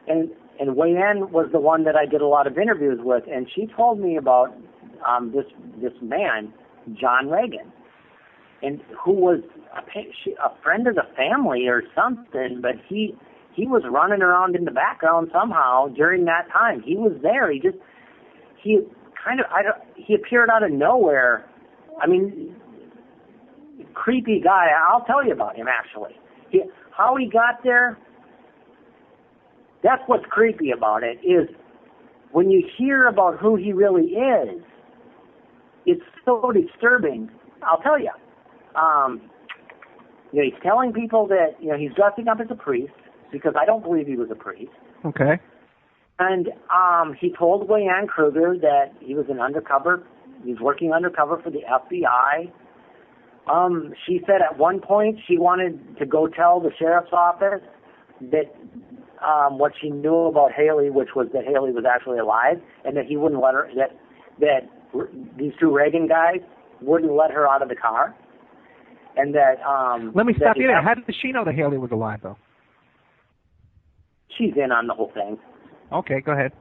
[SPEAKER 2] and Wayann was the one that I did a lot of interviews with, and she told me about this man, John Reagan, and who was a friend of the family or something, but he was running around in the background somehow during that time. He was there. He appeared out of nowhere. I mean, creepy guy. I'll tell you about him, actually. How he got there, that's what's creepy about it, is when you hear about who he really is, it's so disturbing. I'll tell you. He's telling people that he's dressing up as a priest, because I don't believe he was a priest.
[SPEAKER 1] Okay.
[SPEAKER 2] And he told Wayann Kruger that he was he's working undercover for the FBI. She said at one point she wanted to go tell the sheriff's office that what she knew about HaLeigh, which was that HaLeigh was actually alive, and that he wouldn't let her, that these two Reagan guys wouldn't let her out of the car, and that.
[SPEAKER 1] Let me stop you there. How did she know that HaLeigh was alive, though?
[SPEAKER 2] She's in on the whole thing.
[SPEAKER 1] Okay, go ahead.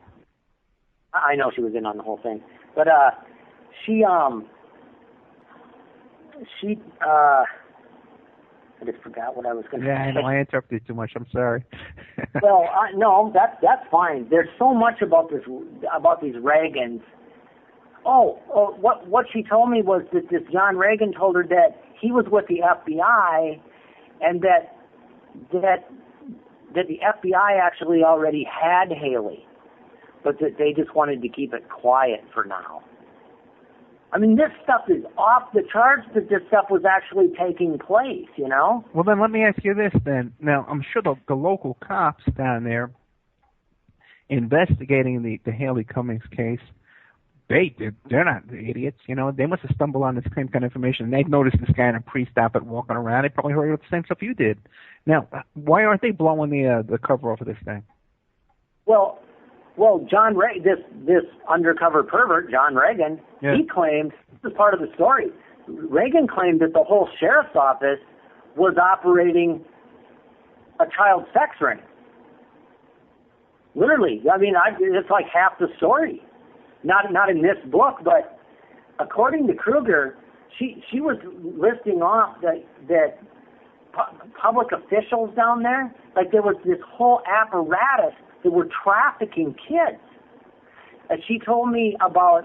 [SPEAKER 2] I know she was in on the whole thing, but I just forgot what I was going to say.
[SPEAKER 1] Yeah, I know. I interrupted you too much. I'm sorry.
[SPEAKER 2] Well, no, that's fine. There's so much about these Reagans. What she told me was that this John Reagan told her that he was with the FBI, and that the FBI actually already had HaLeigh, but that they just wanted to keep it quiet for now. I mean, this stuff is off the charts that this stuff was actually taking place, you know?
[SPEAKER 1] Well, then let me ask you this then. Now, I'm sure the local cops down there investigating the HaLeigh Cummings case, they're not idiots, you know. They must have stumbled on the same kind of information. They've noticed this guy in a pre-stop walking around. They probably heard the same stuff you did. Now, why aren't they blowing the cover off of this thing?
[SPEAKER 2] Well, John this undercover pervert, John Reagan, he claimed, this is part of the story, Reagan claimed that the whole sheriff's office was operating a child sex ring. Literally. I mean, it's like half the story. Not in this book, but according to Kruger, she was listing off that public officials down there, like there was this whole apparatus that were trafficking kids. And she told me about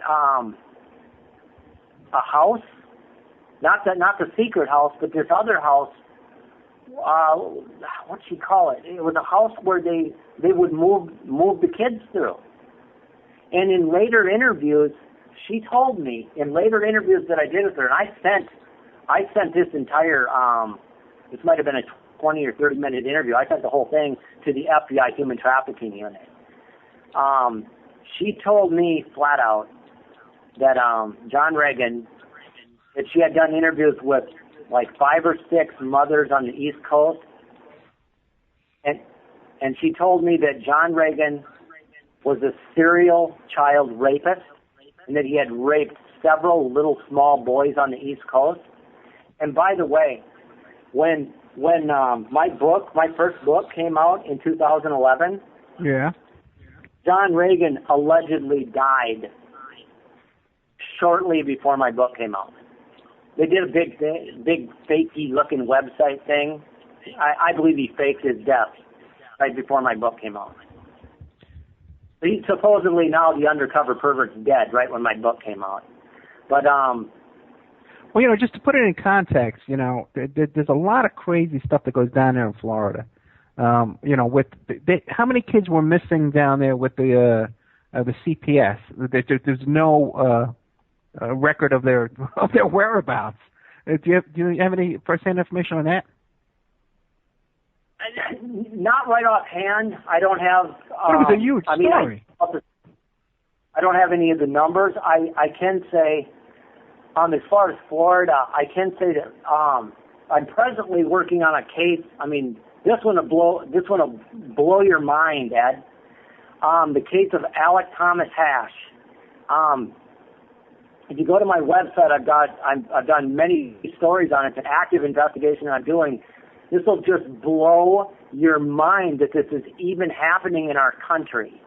[SPEAKER 2] a house, not the secret house, but this other house. What'd she call it? It was a house where they would move the kids through. And in later interviews, she told me, in later interviews that I did with her, and I sent this entire, this might have been a 20 or 30-minute interview. I sent the whole thing to the FBI Human Trafficking Unit. She told me flat out that John Reagan, that she had done interviews with like 5 or 6 mothers on the East Coast, and she told me that John Reagan was a serial child rapist, and that he had raped several little small boys on the East Coast. And by the way, when my first book came out in 2011, John Reagan allegedly died shortly before my book came out. They did a big fakey looking website thing. I believe he faked his death right before my book came out. He supposedly now the undercover pervert's dead right when my book came out. But well,
[SPEAKER 1] you know, just to put it in context, you know, there's a lot of crazy stuff that goes down there in Florida. You know, with how many kids were missing down there with the CPS? There's no record of their whereabouts. Do you have any first-hand information on that?
[SPEAKER 2] Not right offhand. I don't have.
[SPEAKER 1] It was a huge story.
[SPEAKER 2] I don't have any of the numbers. I can say, as far as Florida, I can say that I'm presently working on a case. I mean, this one will blow your mind, Ed. The case of Alec Thomas Hash. If you go to my website, I've done many stories on it. It's an active investigation I'm doing. This will just blow your mind that this is even happening in our country.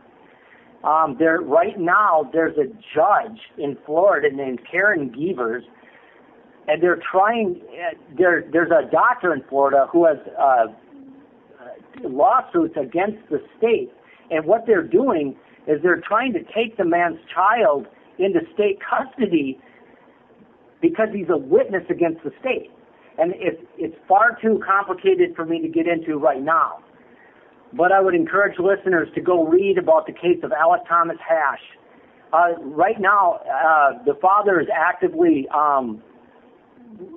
[SPEAKER 2] Right now, there's a judge in Florida named Karen Gievers, and they're trying. There's a doctor in Florida who has lawsuits against the state, and what they're doing is they're trying to take the man's child into state custody because he's a witness against the state. And it's far too complicated for me to get into right now. But I would encourage listeners to go read about the case of Alec Thomas Hash. Right now, the father is actively,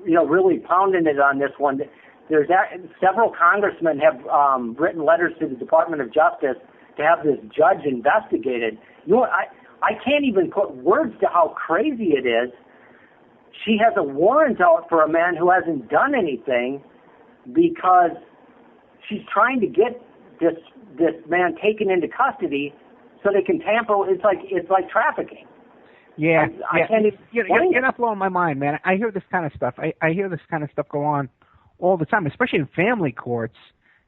[SPEAKER 2] really pounding it on this one. There's several congressmen have written letters to the Department of Justice to have this judge investigated. You know, I can't even put words to how crazy it is. She has a warrant out for a man who hasn't done anything because she's trying to get this man taken into custody so they can tamper. It's like trafficking.
[SPEAKER 1] Yeah,
[SPEAKER 2] I can't even.
[SPEAKER 1] You're not blowing my mind, man. I hear this kind of stuff. I hear this kind of stuff go on all the time, especially in family courts.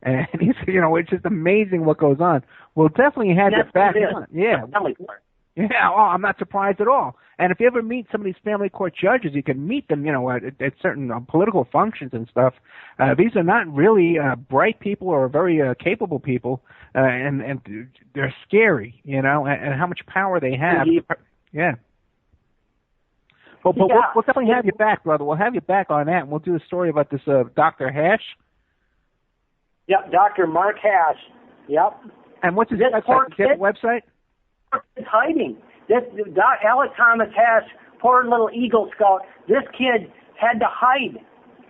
[SPEAKER 1] And it's just amazing what goes on. We'll definitely have it back on. Yeah.
[SPEAKER 2] Family court.
[SPEAKER 1] Yeah, I'm not surprised at all. And if you ever meet some of these family court judges, you can meet them, at certain political functions and stuff. These are not really bright people or very capable people, and they're scary, and how much power they have. Yeah. But we'll definitely have you back, brother. We'll have you back on that, and we'll do a story about this Dr. Hash.
[SPEAKER 2] Yep, Dr. Mark Hash. Yep.
[SPEAKER 1] And what's his website? Do you have a website?
[SPEAKER 2] It's hiding. Alec Thomas Hash, poor little Eagle Scout, this kid had to hide.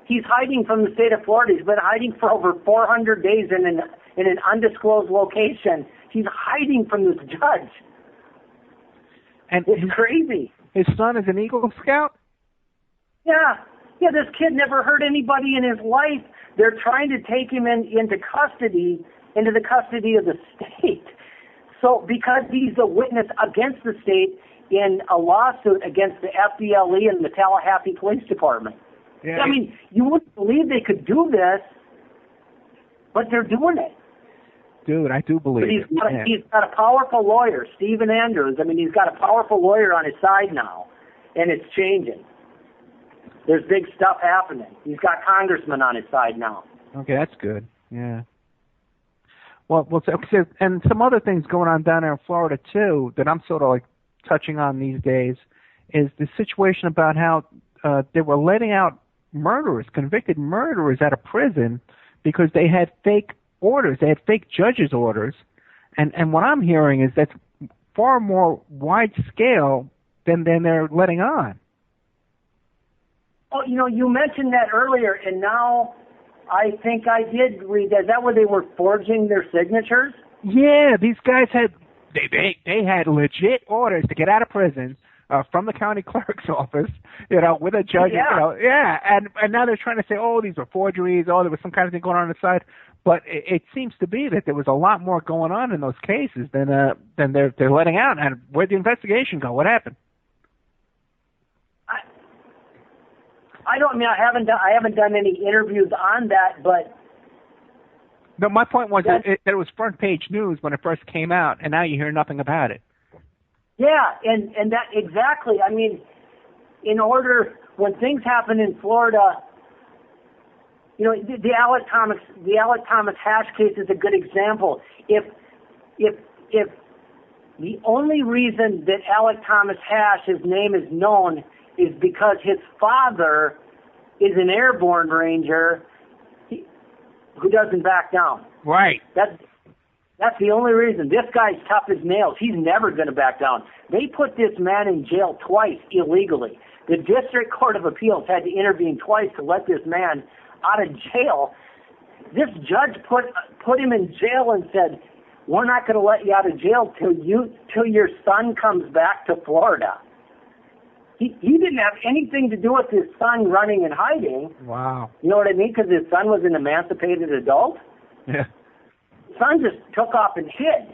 [SPEAKER 2] He's hiding from the state of Florida. He's been hiding for over 400 days in an undisclosed location. He's hiding from this judge.
[SPEAKER 1] And
[SPEAKER 2] it's crazy.
[SPEAKER 1] His son is an Eagle Scout?
[SPEAKER 2] Yeah. Yeah, this kid never hurt anybody in his life. They're trying to take him into the custody of the state. So because he's a witness against the state in a lawsuit against the FDLE and the Tallahassee Police Department. Yeah. I mean, you wouldn't believe they could do this, but they're doing it.
[SPEAKER 1] Dude, I do believe it.
[SPEAKER 2] He's got a powerful lawyer, Stephen Andrews. I mean, he's got a powerful lawyer on his side now, and it's changing. There's big stuff happening. He's got congressmen on his side now.
[SPEAKER 1] Okay, that's good. Yeah. Well, and some other things going on down there in Florida, too, that I'm sort of like touching on these days, is the situation about how they were letting out murderers, convicted murderers out of prison because they had fake orders. They had fake judges' orders. And what I'm hearing is that's far more wide scale than they're letting on.
[SPEAKER 2] Oh, you mentioned that earlier, and now I think I did read that. Is that where they were forging their signatures?
[SPEAKER 1] Yeah, these guys had they had legit orders to get out of prison from the county clerk's office, with a judge.
[SPEAKER 2] Yeah.
[SPEAKER 1] And now they're trying to say, oh, these were forgeries. Oh, there was some kind of thing going on the side. But it seems to be that there was a lot more going on in those cases than they're letting out. And where'd the investigation go? What happened?
[SPEAKER 2] I haven't done any interviews on that, but
[SPEAKER 1] no. My point was that it was front page news when it first came out, and now you hear nothing about it. Yeah,
[SPEAKER 2] and that exactly. I mean, when things happen in Florida, the Alec Thomas Hash case is a good example. If the only reason that Alec Thomas Hash, his name is known, is because his father is an airborne ranger who doesn't back down.
[SPEAKER 1] Right.
[SPEAKER 2] That's the only reason. This guy's tough as nails. He's never going to back down. They put this man in jail twice illegally. The District Court of Appeals had to intervene twice to let this man out of jail. This judge put him in jail and said, "We're not going to let you out of jail till your son comes back to Florida." He didn't have anything to do with his son running and hiding.
[SPEAKER 1] Wow.
[SPEAKER 2] You know what I mean? Because his son was an emancipated adult.
[SPEAKER 1] Yeah.
[SPEAKER 2] His son just took off and hid.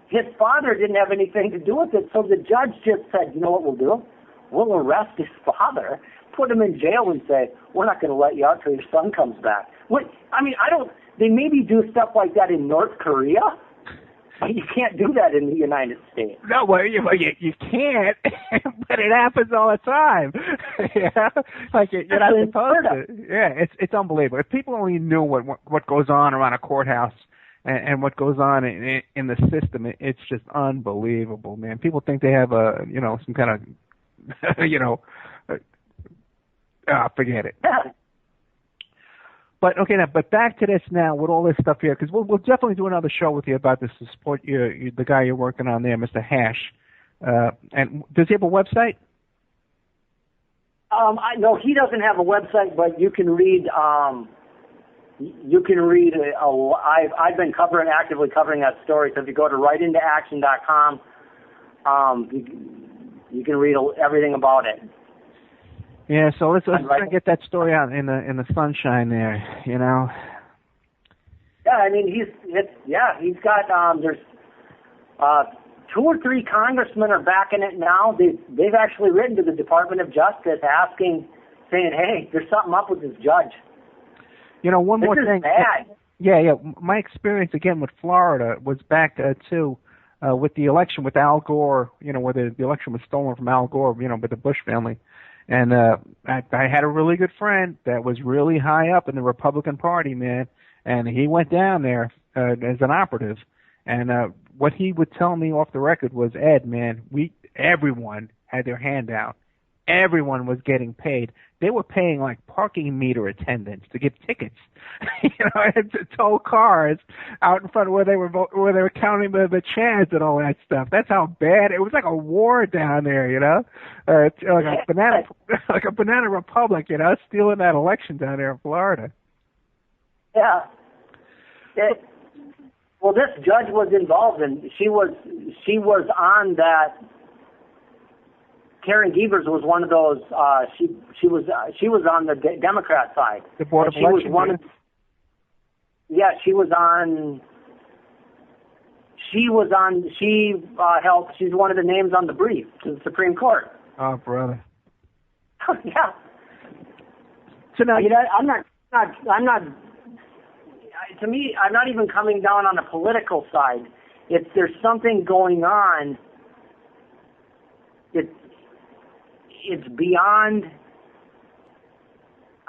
[SPEAKER 2] His father didn't have anything to do with it, so the judge just said, you know what we'll do? We'll arrest his father, put him in jail, and say, we're not going to let you out till your son comes back. They maybe do stuff like that in North Korea. You can't do that in the United States.
[SPEAKER 1] No, well, you can't, but it happens all the time. Like you're not supposed to. Yeah, it's unbelievable. If people only knew what goes on around a courthouse and what goes on in the system, it's just unbelievable, man. People think they have some kind of forget it.
[SPEAKER 2] Yeah.
[SPEAKER 1] But but back to this now with all this stuff here, because we'll definitely do another show with you about this to support the guy you're working on there, Mr. Hash. And does he have a website?
[SPEAKER 2] No, he doesn't have a website, but you can read. I've been actively covering that story. So if you go to rightintooaction.com, you can read everything about it.
[SPEAKER 1] Yeah, so let's try to get that story out in the sunshine there, Yeah,
[SPEAKER 2] I mean he's got there's 2 or 3 congressmen are backing it now. They've actually written to the Department of Justice saying, hey, there's something up with this judge.
[SPEAKER 1] One more thing.
[SPEAKER 2] Bad.
[SPEAKER 1] Yeah. My experience again with Florida was back too with the election with Al Gore. Where the election was stolen from Al Gore. With the Bush family. And I had a really good friend that was really high up in the Republican Party, man, and he went down there as an operative. And what he would tell me off the record was, Ed, man, everyone had their hand out. everyone was getting paid. They were paying like parking meter attendants to give tickets, and to tow cars out in front where they were counting the chads and all that stuff. That's how bad it was. Like a war down there, like a banana republic, stealing that election down there in Florida.
[SPEAKER 2] Yeah. Well, this judge was involved, and she was on that. Karen Gievers was one of those. She was on the Democrat side.
[SPEAKER 1] The Board of Elections.
[SPEAKER 2] She was on. She helped. She's one of the names on the brief to the Supreme Court.
[SPEAKER 1] Oh, brother.
[SPEAKER 2] Yeah.
[SPEAKER 1] So now,
[SPEAKER 2] I'm not. To me, I'm not even coming down on the political side. If there's something going on, it's beyond.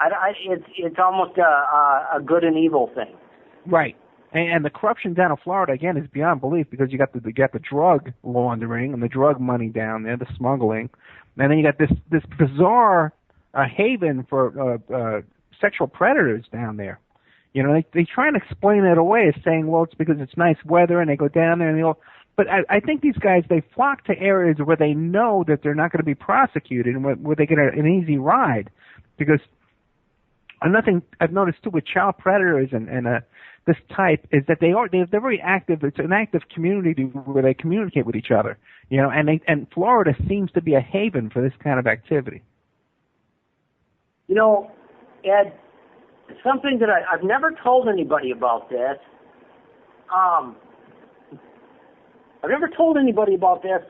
[SPEAKER 2] It's almost a good and evil thing.
[SPEAKER 1] Right, and the corruption down in Florida again is beyond belief, because you got the drug laundering and the drug money down there, the smuggling, and then you got this bizarre haven for sexual predators down there. They try and explain it away as saying, well, it's because it's nice weather and they go down there and but I think these guys, they flock to areas where they know that they're not going to be prosecuted and where they get an easy ride. Because another thing I've noticed too with child predators and this type is that they're very active. It's an active community where they communicate with each other. And Florida seems to be a haven for this kind of activity.
[SPEAKER 2] Ed, something that I've never told anybody about this. I've never told anybody about this,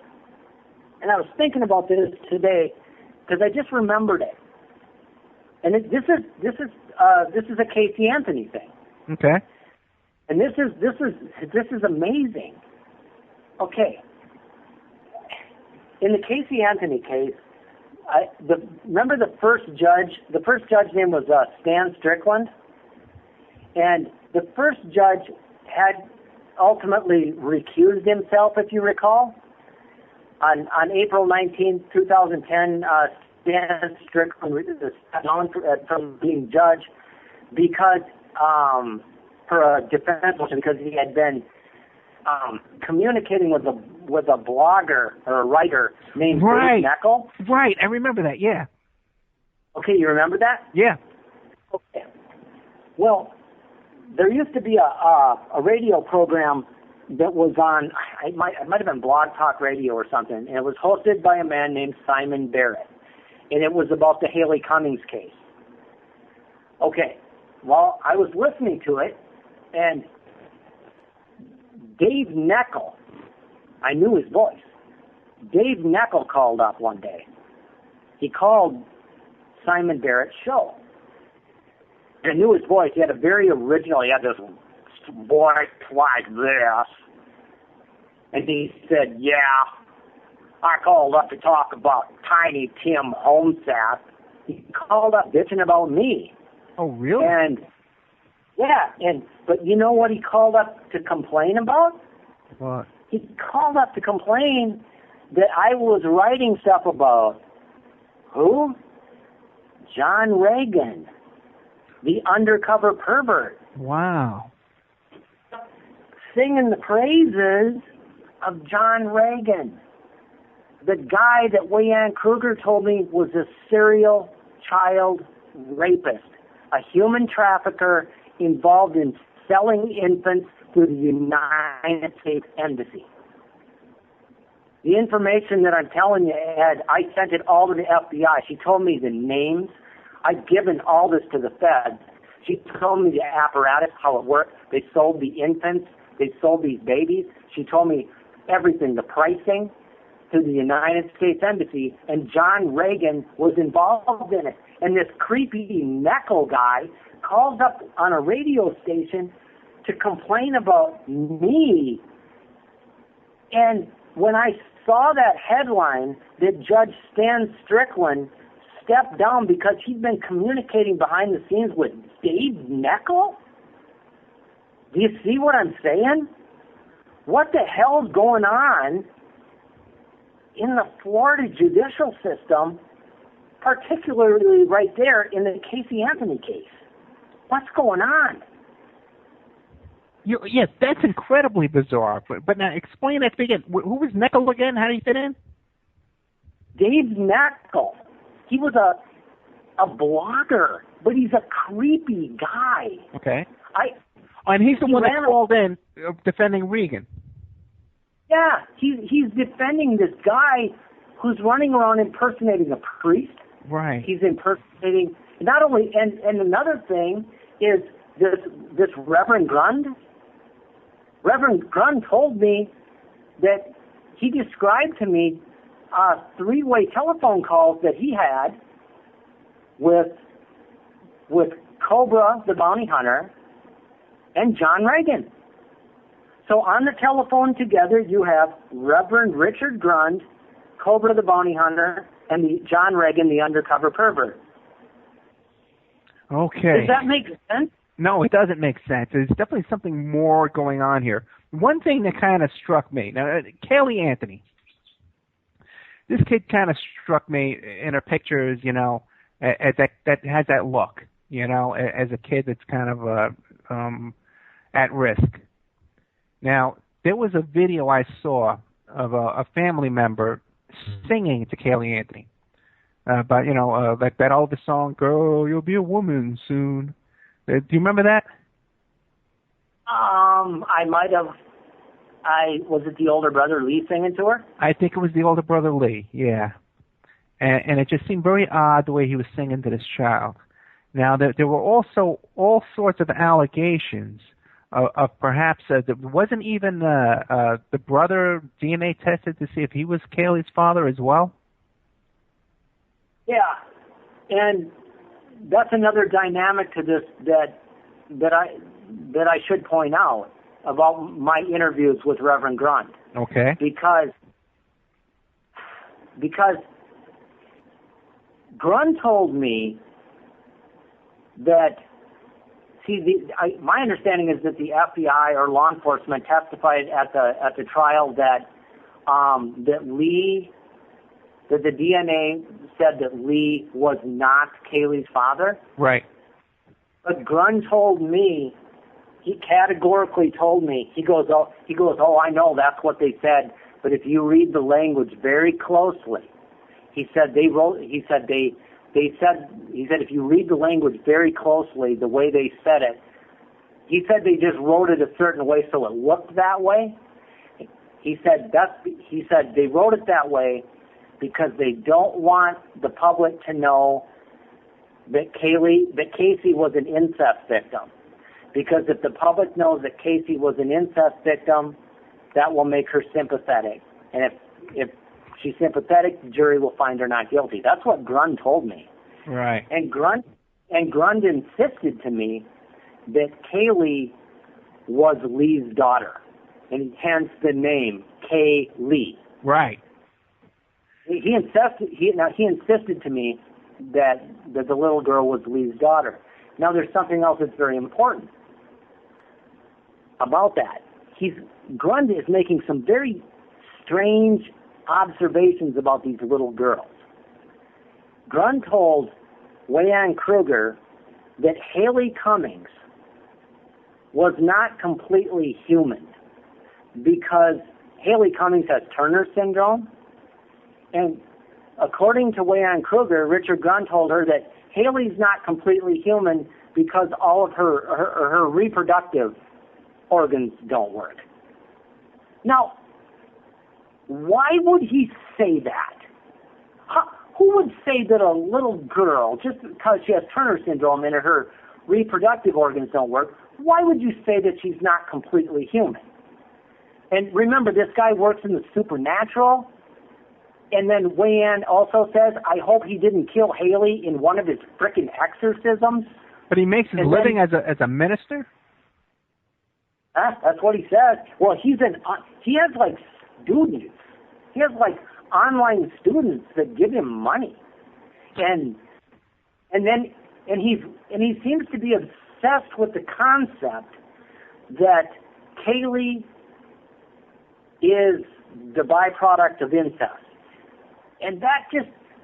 [SPEAKER 2] and I was thinking about this today because I just remembered it. And this is a Caylee Anthony thing.
[SPEAKER 1] Okay.
[SPEAKER 2] And this is amazing. Okay. In the Caylee Anthony case, remember the first judge? The first judge's name was Stan Strickland, and the first judge had ultimately recused himself, if you recall. On April 19, 2010, Stan Strickland stepped down from being judge because for a defense motion, because he had been communicating with a blogger or a writer named Dave Neckel.
[SPEAKER 1] Right, I remember that, yeah.
[SPEAKER 2] Okay, you remember that?
[SPEAKER 1] Yeah.
[SPEAKER 2] Okay. Well, there used to be a radio program that was on, it might have been Blog Talk Radio or something, and it was hosted by a man named Simon Barrett, and it was about the HaLeigh Cummings case. Okay, well, I was listening to it, and Dave Neckel, I knew his voice. Dave Neckel called up one day. He called Simon Barrett's show. And I knew his voice. He had a very original, he had this voice like this. And he said, yeah, I called up to talk about Tiny Tim Holmseth. He called up bitching about me.
[SPEAKER 1] Oh, really?
[SPEAKER 2] And, yeah, but you know what he called up to complain about?
[SPEAKER 1] What?
[SPEAKER 2] He called up to complain that I was writing stuff about who? John Reagan, the undercover pervert.
[SPEAKER 1] Wow.
[SPEAKER 2] Singing the praises of John Reagan, the guy that Leanne Kruger told me was a serial child rapist, a human trafficker involved in selling infants to the United States Embassy. The information that I'm telling you, Ed, I sent it all to the FBI. She told me the names. I've given all this to the feds. She told me the apparatus, how it worked. They sold the infants. They sold these babies. She told me everything, the pricing to the United States Embassy, and John Reagan was involved in it. And this creepy Neckel guy calls up on a radio station to complain about me. And when I saw that headline that Judge Stan Strickland stepped down because he'd been communicating behind the scenes with Dave Neckel, do you see what I'm saying? What the hell's going on in the Florida judicial system particularly right there in the Caylee Anthony case. What's going on?
[SPEAKER 1] Yes, that's incredibly bizarre. But now explain that again. Who was Neckel again? How did he fit in?
[SPEAKER 2] Dave Neckel. He was a blogger, but he's a creepy guy.
[SPEAKER 1] Okay. And he's the one that called in defending Regan.
[SPEAKER 2] Yeah, he's defending this guy who's running around impersonating a priest.
[SPEAKER 1] Right.
[SPEAKER 2] He's impersonating not only and another thing is this Reverend Grund. Reverend Grund told me that he described to me three-way telephone calls that he had with Cobra the bounty hunter and John Reagan. So on the telephone together, you have Reverend Richard Grund, Cobra the bounty hunter, and John Reagan, the undercover pervert.
[SPEAKER 1] Okay.
[SPEAKER 2] Does that make sense?
[SPEAKER 1] No, it doesn't make sense. There's definitely something more going on here. One thing that kind of struck me, now, Caylee Anthony, this kid kind of struck me in her pictures, you know, that has that look, you know, as a kid that's kind of at risk. Now, there was a video I saw of a family member singing to Caylee Anthony. But, you know, like that old song, "Girl, you'll be a woman soon." Do you remember that?
[SPEAKER 2] I might have. Was it the older brother Lee singing to her?
[SPEAKER 1] I think it was the older brother Lee, yeah. And it just seemed very odd the way he was singing to this child. Now, there were also all sorts of allegations of perhaps there wasn't even the brother DNA tested to see if he was Caylee's father as well.
[SPEAKER 2] Yeah, and that's another dynamic to this that I should point out about my interviews with Reverend Grund.
[SPEAKER 1] Okay.
[SPEAKER 2] Because Grund told me that, my understanding is that the FBI or law enforcement testified at the trial that the DNA said that Lee was not Caylee's father.
[SPEAKER 1] Right.
[SPEAKER 2] But Grund told me, he categorically told me, he goes, oh, I know that's what they said, but if you read the language very closely, he said if you read the language very closely, the way they said it, he said they just wrote it a certain way so it looked that way. He said they wrote it that way because they don't want the public to know that Casey was an incest victim. Because if the public knows that Casey was an incest victim, that will make her sympathetic. And if she's sympathetic, the jury will find her not guilty. That's what Grund told me.
[SPEAKER 1] Right.
[SPEAKER 2] And Grund insisted to me that Caylee was Lee's daughter, and hence the name Caylee.
[SPEAKER 1] Right.
[SPEAKER 2] He insisted to me that the little girl was Lee's daughter. Now, there's something else that's very important about that. Grund is making some very strange observations about these little girls. Grund told Leanne Kruger that HaLeigh Cummings was not completely human because HaLeigh Cummings has Turner syndrome, and according to Leanne Kruger, Richard Grund told her that HaLeigh's not completely human because all of her reproductive organs don't work. Now, why would he say that? Who would say that a little girl, just because she has Turner syndrome and her reproductive organs don't work, why would you say that she's not completely human? And remember, this guy works in the supernatural. And then Leanne also says, I hope he didn't kill HaLeigh in one of his frickin' exorcisms.
[SPEAKER 1] But he makes his living as a minister?
[SPEAKER 2] That's what he says. Well, he has like students. He has like online students that give him money. And he seems to be obsessed with the concept that Caylee is the byproduct of incest. And that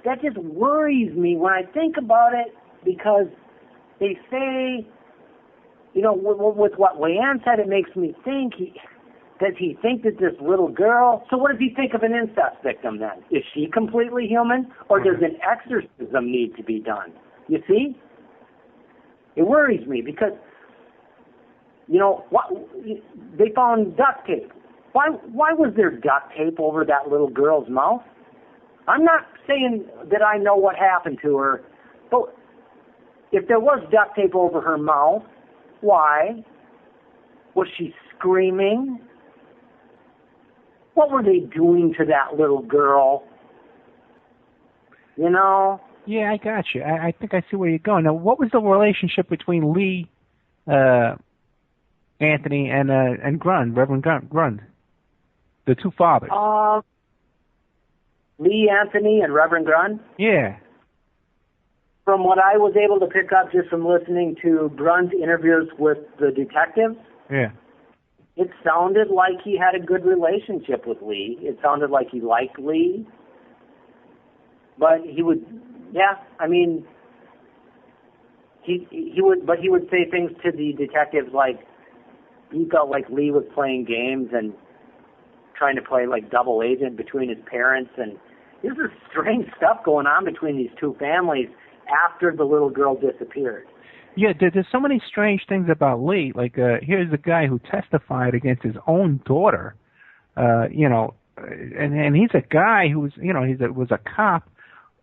[SPEAKER 2] that just worries me when I think about it, because they say, you know, with what Leanne said, it makes me think, does he think that this little girl, so what does he think of an incest victim then? Is she completely human, or does an exorcism need to be done? You see? It worries me because, you know, they found duct tape. Why was there duct tape over that little girl's mouth? I'm not saying that I know what happened to her, but if there was duct tape over her mouth, why? Was she screaming? What were they doing to that little girl? You know?
[SPEAKER 1] Yeah, I got you. I think I see where you're going. Now, what was the relationship between Lee Anthony and Grund, Reverend Grund, the two fathers?
[SPEAKER 2] Lee Anthony and Reverend Grund?
[SPEAKER 1] Yeah.
[SPEAKER 2] From what I was able to pick up just from listening to Grund's interviews with the detectives,
[SPEAKER 1] yeah,
[SPEAKER 2] it sounded like he had a good relationship with Lee. It sounded like he liked Lee. But he would, yeah, I mean, he would say things to the detectives like he felt like Lee was playing games and trying to play like double agent between his parents, and there's this strange stuff going on between these two families after the little girl disappeared.
[SPEAKER 1] Yeah, there's so many strange things about Lee. Like, here's a guy who testified against his own daughter, you know, and he's a guy who's, you know, was a cop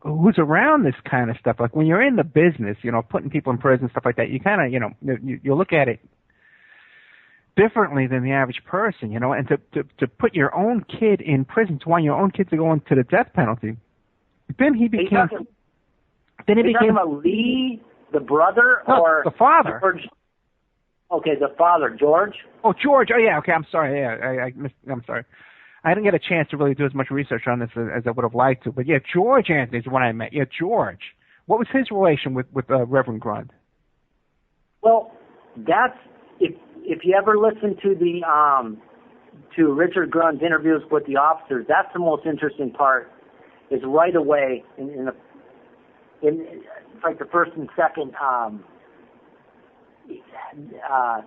[SPEAKER 1] who's around this kind of stuff. Like, when you're in the business, you know, putting people in prison, stuff like that, you kind of, you know, you look at it differently than the average person, you know, and to put your own kid in prison, to want your own kid to go into the death penalty, then he became...
[SPEAKER 2] Then he became a Lee, the brother, or
[SPEAKER 1] the father?
[SPEAKER 2] George? Okay, the father, George.
[SPEAKER 1] Oh, George. Oh, yeah. Okay, I'm sorry. Yeah, I'm sorry. I didn't get a chance to really do as much research on this as I would have liked to. But yeah, George Anthony is the one I met. Yeah, George. What was his relation with Reverend Grund?
[SPEAKER 2] Well, that's if you ever listen to the to Richard Grund's interviews with the officers, that's the most interesting part. Is right away in like the first and second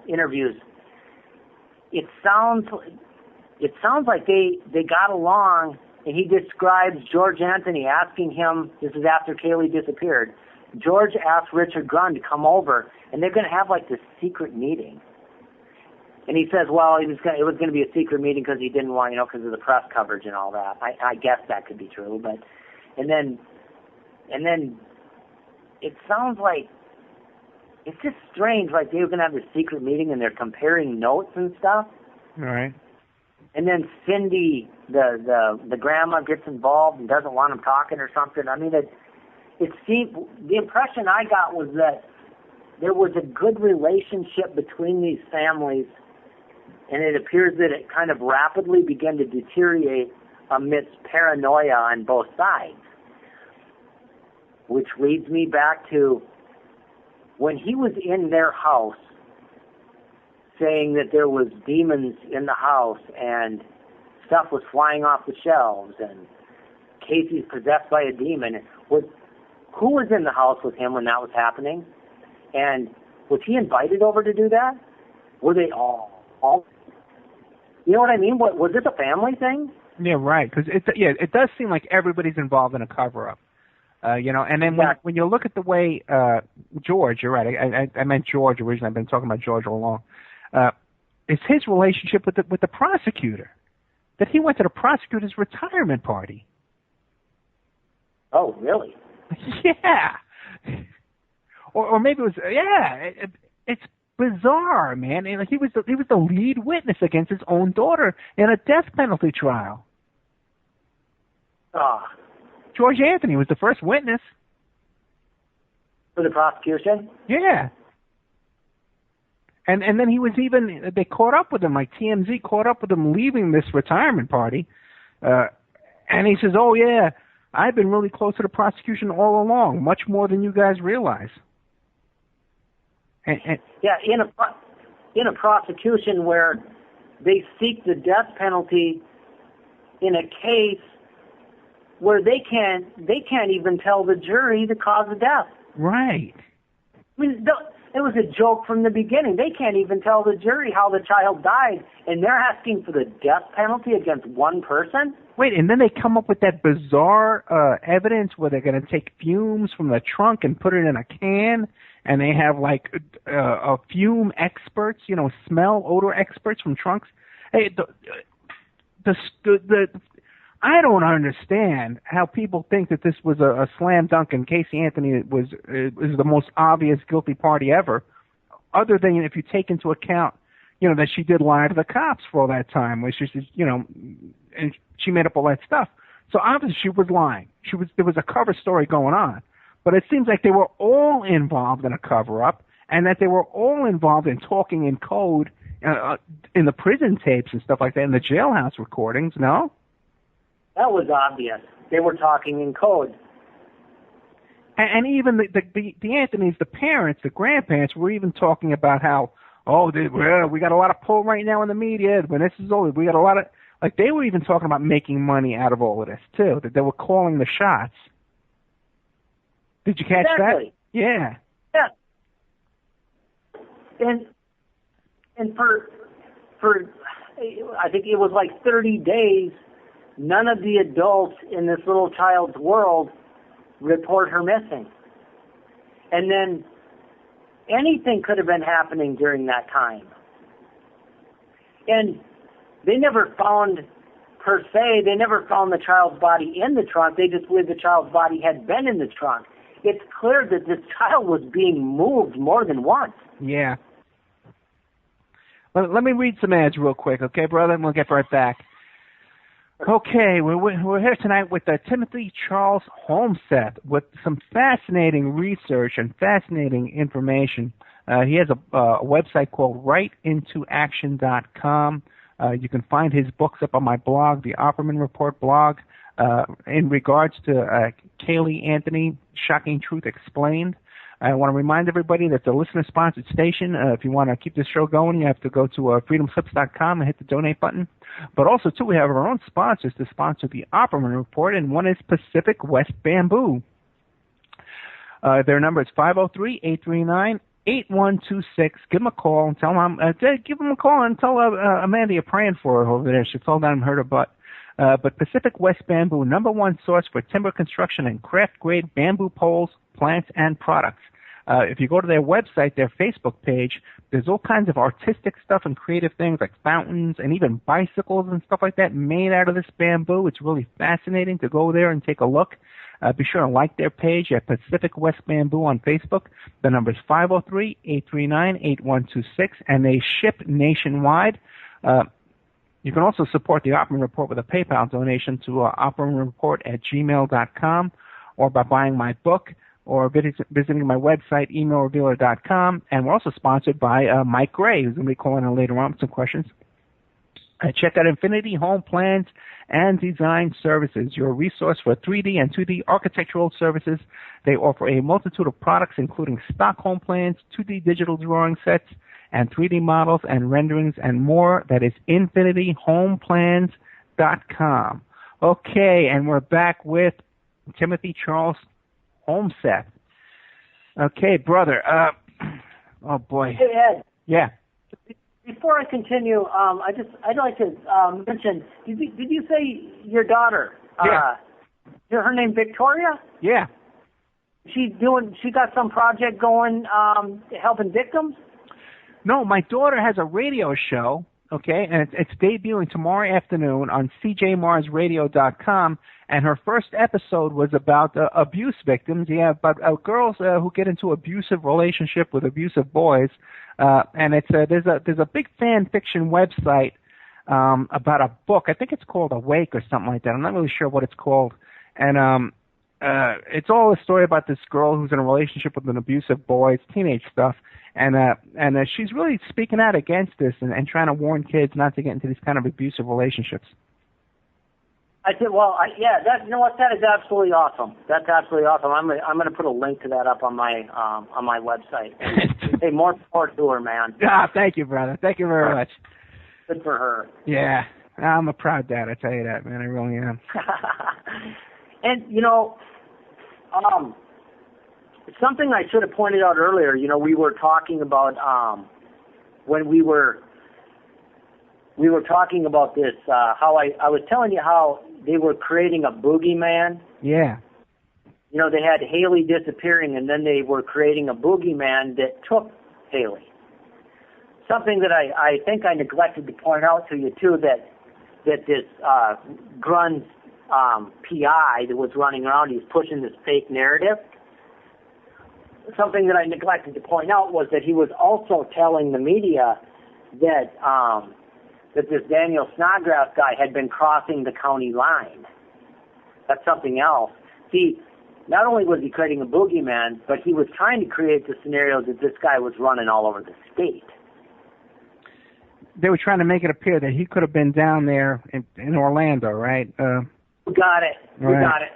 [SPEAKER 2] interviews, it sounds like they got along, and he describes George Anthony asking him, this is after Caylee disappeared, George asked Richard Grund to come over, and they're going to have like this secret meeting. And he says, well, it was going to be a secret meeting because he didn't want, you know, because of the press coverage and all that. I guess that could be true, but, and then it sounds like it's just strange, like they were going to have this secret meeting and they're comparing notes and stuff.
[SPEAKER 1] All right.
[SPEAKER 2] And then Cindy, the grandma, gets involved and doesn't want him talking or something. I mean, it seemed, the impression I got was that there was a good relationship between these families, and it appears that it kind of rapidly began to deteriorate amidst paranoia on both sides. Which leads me back to when he was in their house saying that there was demons in the house and stuff was flying off the shelves and Casey's possessed by a demon. Who was in the house with him when that was happening? And was he invited over to do that? Were they all? You know what I mean? Was this a family thing?
[SPEAKER 1] Yeah, right. Because it does seem like everybody's involved in a cover-up. You know, and then when you look at the way George, you're right. I meant George originally. I've been talking about George all along. It's his relationship with the prosecutor, that he went to the prosecutor's retirement party.
[SPEAKER 2] Oh, really?
[SPEAKER 1] Yeah. Or maybe it was it's bizarre, man. And he was the lead witness against his own daughter in a death penalty trial. George Anthony was the first witness.
[SPEAKER 2] For the prosecution?
[SPEAKER 1] Yeah. And then he was they caught up with him, like TMZ caught up with him leaving this retirement party. And he says, oh, yeah, I've been really close to the prosecution all along, much more than you guys realize.
[SPEAKER 2] Yeah, in a prosecution where they seek the death penalty in a case where they can't even tell the jury the cause of death.
[SPEAKER 1] Right.
[SPEAKER 2] I mean, it was a joke from the beginning. They can't even tell the jury how the child died, and they're asking for the death penalty against one person?
[SPEAKER 1] Wait, and then they come up with that bizarre evidence where they're going to take fumes from the trunk and put it in a can, and they have like fume experts, smell odor experts from trunks. Hey, I don't understand how people think that this was a slam dunk and Caylee Anthony was the most obvious guilty party ever, other than if you take into account, that she did lie to the cops for all that time, which is, and she made up all that stuff. So obviously she was lying. There was a cover story going on, but it seems like they were all involved in a cover-up, and that they were all involved in talking in code in the prison tapes and stuff like that, in the jailhouse recordings. No.
[SPEAKER 2] That was obvious. They were talking in code.
[SPEAKER 1] And even the Anthonys, the parents, the grandparents, were even talking about how, we got a lot of pull right now in the media. When this is over, we got a lot of, like, they were even talking about making money out of all of this, too, that they were calling the shots. Did you catch that? Yeah.
[SPEAKER 2] Yeah. And for I think it was like 30 days, none of the adults in this little child's world report her missing. And then anything could have been happening during that time. And they never found, per se, they never found the child's body in the trunk. They just believed the child's body had been in the trunk. It's clear that this child was being moved more than once.
[SPEAKER 1] Yeah. Let me read some ads real quick, okay, brother? And we'll get right back. Okay, we're here tonight with Timothy Charles Holmseth with some fascinating research and fascinating information. He has a website called writeintoaction.com. You can find his books up on my blog, the Opperman Report blog, in regards to Caylee Anthony, Shocking Truth Explained. I want to remind everybody that the listener-sponsored station, if you want to keep this show going, you have to go to freedomslips.com and hit the donate button. But also, too, we have our own sponsors to sponsor the Opperman Report, and one is Pacific West Bamboo. Their number is 503-839-8126. Give them a call and tell them, give them a call and tell Amanda you're praying for her over there. She fell down and hurt her butt. But Pacific West Bamboo, #1 source for timber construction and craft-grade bamboo poles, plants, and products. If you go to their website, their Facebook page, there's all kinds of artistic stuff and creative things like fountains and even bicycles and stuff like that made out of this bamboo. It's really fascinating to go there and take a look. Be sure to like their page at Pacific West Bamboo on Facebook. The number is 503-839-8126, and they ship nationwide. You can also support the Opperman Report with a PayPal donation to oppermanreport@gmail.com, or by buying my book, or visiting my website, emailrevealer.com. And we're also sponsored by Mike Gray, who's going to be calling in later on with some questions. Check out Infinity Home Plans and Design Services, your resource for 3D and 2D architectural services. They offer a multitude of products, including stock home plans, 2D digital drawing sets, and 3D models and renderings and more. That is infinityhomeplans.com. Okay, and we're back with Timothy Charles Holmseth. Okay, brother. Oh boy.
[SPEAKER 2] Hey, Ed.
[SPEAKER 1] Yeah.
[SPEAKER 2] Before I continue, I'd like to mention. Did you say your daughter?
[SPEAKER 1] Yeah.
[SPEAKER 2] Her name Victoria?
[SPEAKER 1] Yeah.
[SPEAKER 2] She got some project going, helping victims?
[SPEAKER 1] No, my daughter has a radio show, okay, and it's debuting tomorrow afternoon on cjmarsradio.com, and her first episode was about abuse victims, about girls who get into abusive relationship with abusive boys, and it's there's a big fan fiction website about a book. I think it's called Awake or something like that. I'm not really sure what it's called, and it's all a story about this girl who's in a relationship with an abusive boy. It's teenage stuff. And she's really speaking out against this and trying to warn kids not to get into these kind of abusive relationships.
[SPEAKER 2] I said, well, that is absolutely awesome. That's absolutely awesome. I'm going to put a link to that up on my website. Hey, more support to her, man.
[SPEAKER 1] Thank you, brother. Thank you very much.
[SPEAKER 2] Good for her.
[SPEAKER 1] Yeah, I'm a proud dad. I tell you that, man. I really am.
[SPEAKER 2] And, something I should have pointed out earlier, we were talking about, when we were talking about this, how I was telling you how they were creating a boogeyman.
[SPEAKER 1] Yeah.
[SPEAKER 2] They had HaLeigh disappearing, and then they were creating a boogeyman that took HaLeigh. Something that I think I neglected to point out to you, too, that this Grun's PI that was running around, he was pushing this fake narrative. Something that I neglected to point out was that he was also telling the media that this Daniel Snodgrass guy had been crossing the county line. That's something else. See, not only was he creating a boogeyman, but he was trying to create the scenario that this guy was running all over the state.
[SPEAKER 1] They were trying to make it appear that he could have been down there in Orlando, right?
[SPEAKER 2] We got it. We got it.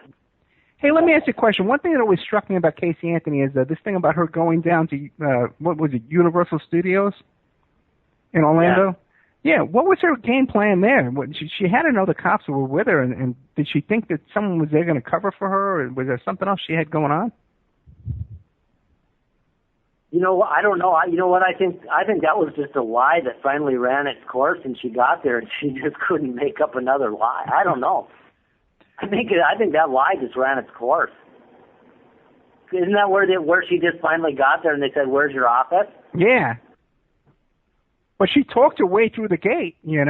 [SPEAKER 1] Hey, let me ask you a question. One thing that always struck me about Caylee Anthony is this thing about her going down to, what was it, Universal Studios in Orlando? Yeah. What was her game plan there? She had to know the cops were with her, and did she think that someone was there going to cover for her, or was there something else she had going on?
[SPEAKER 2] I don't know. You know what? I think that was just a lie that finally ran its course, and she got there, and she just couldn't make up another lie. I don't know. I think that lie just ran its course. Isn't that where she just finally got there, and they said, "Where's your office?" Yeah.
[SPEAKER 1] But she talked her way through the gate, and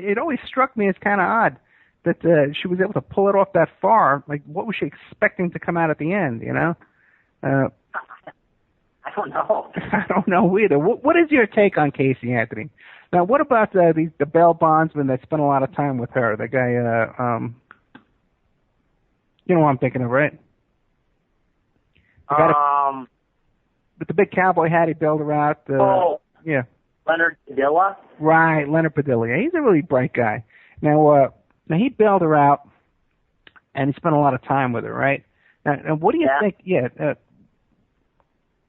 [SPEAKER 1] it always struck me as kind of odd that she was able to pull it off that far. Like, what was she expecting to come out at the end,
[SPEAKER 2] I don't know.
[SPEAKER 1] I don't know either. What is your take on Caylee Anthony? Now, what about the bail bondsman that spent a lot of time with her? The guy, you know what I'm thinking of, right? With the big cowboy hat, he bailed her out. Yeah.
[SPEAKER 2] Leonard Padilla?
[SPEAKER 1] Right, Leonard Padilla. Yeah, he's a really bright guy. Now he bailed her out, and he spent a lot of time with her, right? Now what do you think? Yeah.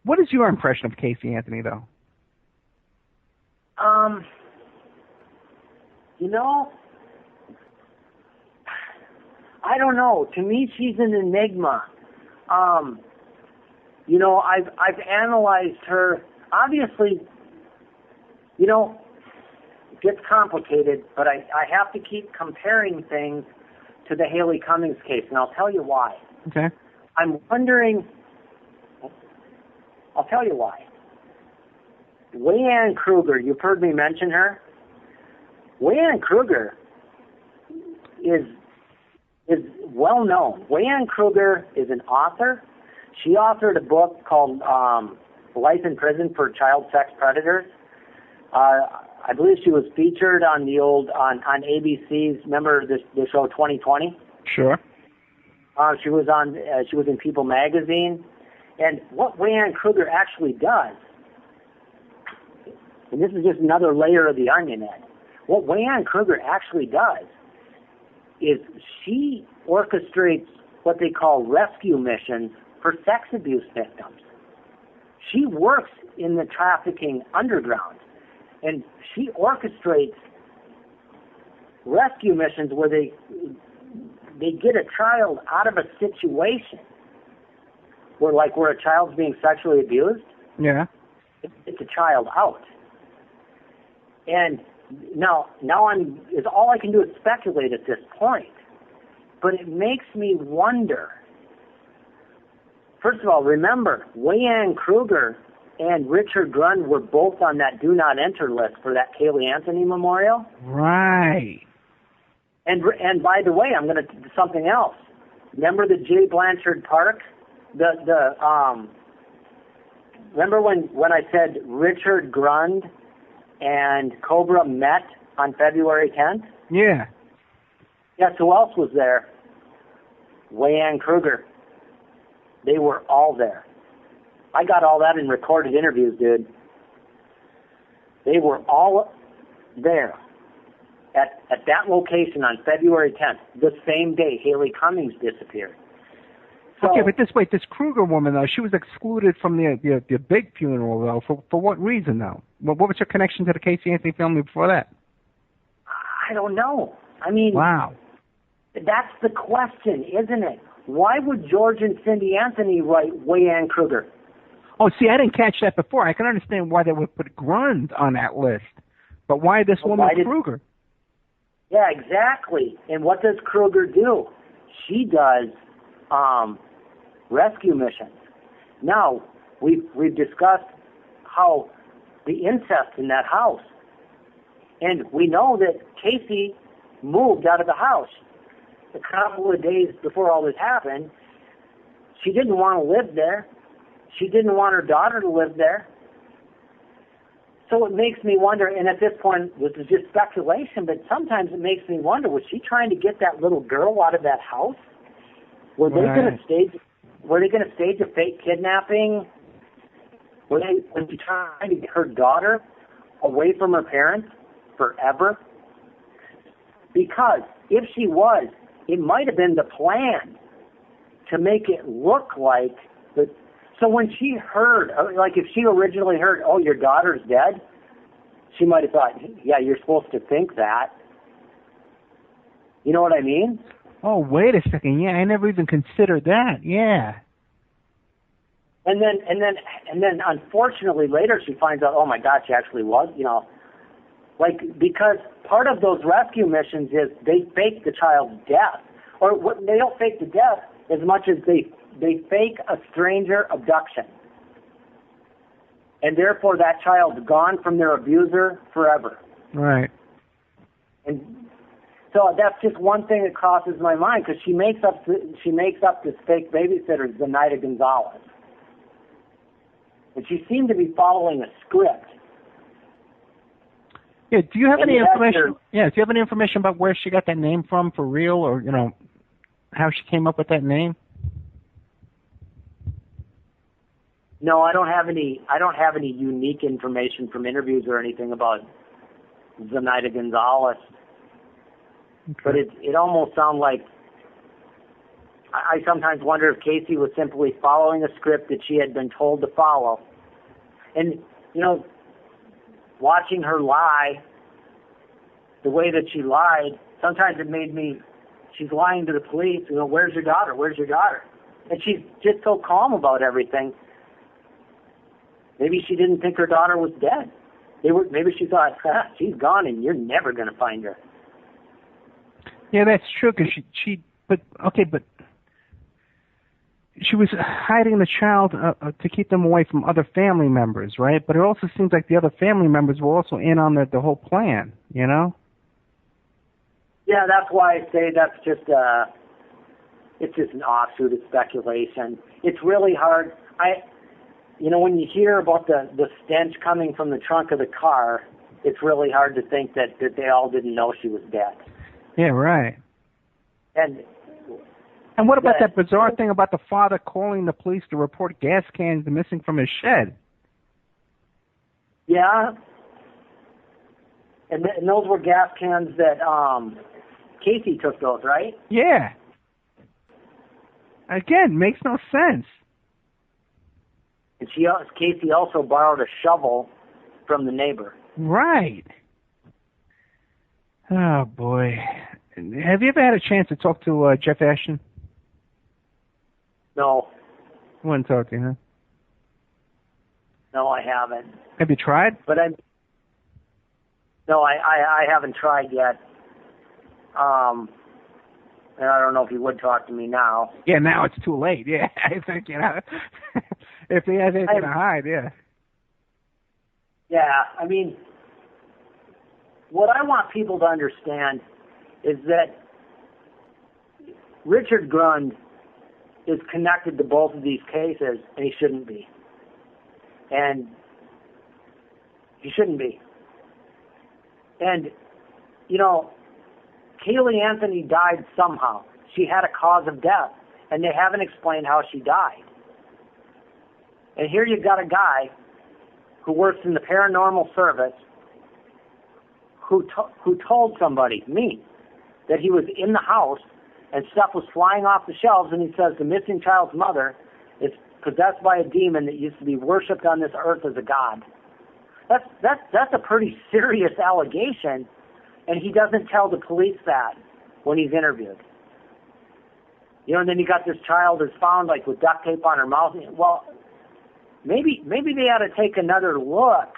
[SPEAKER 1] What is your impression of Caylee Anthony, though?
[SPEAKER 2] I don't know. To me, she's an enigma. I've analyzed her. Obviously, it gets complicated, but I have to keep comparing things to the HaLeigh Cummings case, and I'll tell you why.
[SPEAKER 1] Okay.
[SPEAKER 2] I'm wondering. I'll tell you why. Leanne Kruger, you've heard me mention her. Leanne Kruger is well known. Leanne Kruger is an author. She authored a book called Life in Prison for Child Sex Predators. I believe she was featured on on ABC's. Remember the show 2020?
[SPEAKER 1] Sure.
[SPEAKER 2] She was in People magazine. And what Leanne Kruger actually does, and this is just another layer of the onion, Ed, what Leanne Kruger actually does is she orchestrates what they call rescue missions for sex abuse victims. She works in the trafficking underground, and she orchestrates rescue missions where they get a child out of a situation where a child's being sexually abused.
[SPEAKER 1] Yeah.
[SPEAKER 2] It's a child out. And now all I can do is speculate at this point. But it makes me wonder. First of all, remember, Leanne Kruger and Richard Grund were both on that do not enter list for that Caylee Anthony memorial.
[SPEAKER 1] Right.
[SPEAKER 2] And by the way, I'm going to do something else. Remember the J. Blanchard Park? Remember when I said Richard Grund and Cobra met on February 10th?
[SPEAKER 1] Yeah.
[SPEAKER 2] Guess who else was there? Leanne Kruger. They were all there. I got all that in recorded interviews, dude. They were all there at that location on February 10th, the same day HaLeigh Cummings disappeared. So,
[SPEAKER 1] okay, but this Kruger woman, though, she was excluded from the big funeral, though. For what reason, though? What was her connection to the Caylee Anthony family before that?
[SPEAKER 2] I don't know. I mean,
[SPEAKER 1] wow.
[SPEAKER 2] That's the question, isn't it? why would George and Cindy Anthony write Way-Ann Kruger?
[SPEAKER 1] Oh, see, I didn't catch that before. I can understand why they would put Grund on that list. But why this woman Kruger?
[SPEAKER 2] Yeah, exactly. And what does Kruger do? She does rescue missions. Now, we've discussed how the incest in that house. And we know that Casey moved out of the house. A couple of days before all this happened, she didn't want to live there. She didn't want her daughter to live there. So it makes me wonder, and at this point, this is just speculation, but sometimes it makes me wonder, was she trying to get that little girl out of that house? Were they going to stage a fake kidnapping? Was she trying to get her daughter away from her parents forever? Because if she was, it might have been the plan to make it look like the. So when she heard, like if she originally heard, oh, your daughter's dead, she might have thought, yeah, you're supposed to think that. You know what I mean?
[SPEAKER 1] Oh, wait a second. Yeah, I never even considered that. Yeah.
[SPEAKER 2] And then unfortunately later she finds out, oh my God, she actually was, like, because part of those rescue missions is they fake the child's death. Or they don't fake the death as much as they fake a stranger abduction. And therefore that child's gone from their abuser forever.
[SPEAKER 1] Right.
[SPEAKER 2] And so that's just one thing that crosses my mind, because she makes up this fake babysitter, Zenaida Gonzalez. And she seemed to be following a script.
[SPEAKER 1] Yeah, do you have any information? Yeah, do you have any information about where she got that name from for real, or how she came up with that name?
[SPEAKER 2] No, I don't have any unique information from interviews or anything about Zenaida Gonzalez. Okay. But it almost sounds like, I sometimes wonder if Casey was simply following a script that she had been told to follow. And, watching her lie, the way that she lied, sometimes it made me, she's lying to the police, where's your daughter? Where's your daughter? And she's just so calm about everything. Maybe she didn't think her daughter was dead. Maybe she thought, she's gone and you're never going to find her.
[SPEAKER 1] Yeah, that's true, because but she was hiding the child to keep them away from other family members, right? But it also seems like the other family members were also in on the whole plan, Yeah,
[SPEAKER 2] that's why I say that's just it's just an offshoot of speculation. It's really hard. When you hear about the stench coming from the trunk of the car, it's really hard to think that they all didn't know she was dead.
[SPEAKER 1] Yeah, right. And what about that bizarre thing about the father calling the police to report gas cans missing from his shed?
[SPEAKER 2] Yeah. And those were gas cans that Casey took those, right?
[SPEAKER 1] Yeah. Again, makes no sense.
[SPEAKER 2] And Casey also borrowed a shovel from the neighbor.
[SPEAKER 1] Right. Oh, boy. Have you ever had a chance to talk to Jeff Ashton?
[SPEAKER 2] No.
[SPEAKER 1] I wouldn't talk to you, huh?
[SPEAKER 2] No, I haven't.
[SPEAKER 1] Have you tried?
[SPEAKER 2] But I haven't tried yet. And I don't know if he would talk to me now.
[SPEAKER 1] Yeah, now it's too late. Yeah, I think, if he has anything to hide, yeah.
[SPEAKER 2] Yeah, what I want people to understand is that Richard Grund is connected to both of these cases, and he shouldn't be. And he shouldn't be. And, Caylee Anthony died somehow. She had a cause of death, and they haven't explained how she died. And here you've got a guy who works in the paranormal service who told somebody, me, that he was in the house and stuff was flying off the shelves, and he says the missing child's mother is possessed by a demon that used to be worshipped on this earth as a god. That's a pretty serious allegation, and he doesn't tell the police that when he's interviewed. And then you got this child that's found like with duct tape on her mouth. Well, maybe they ought to take another look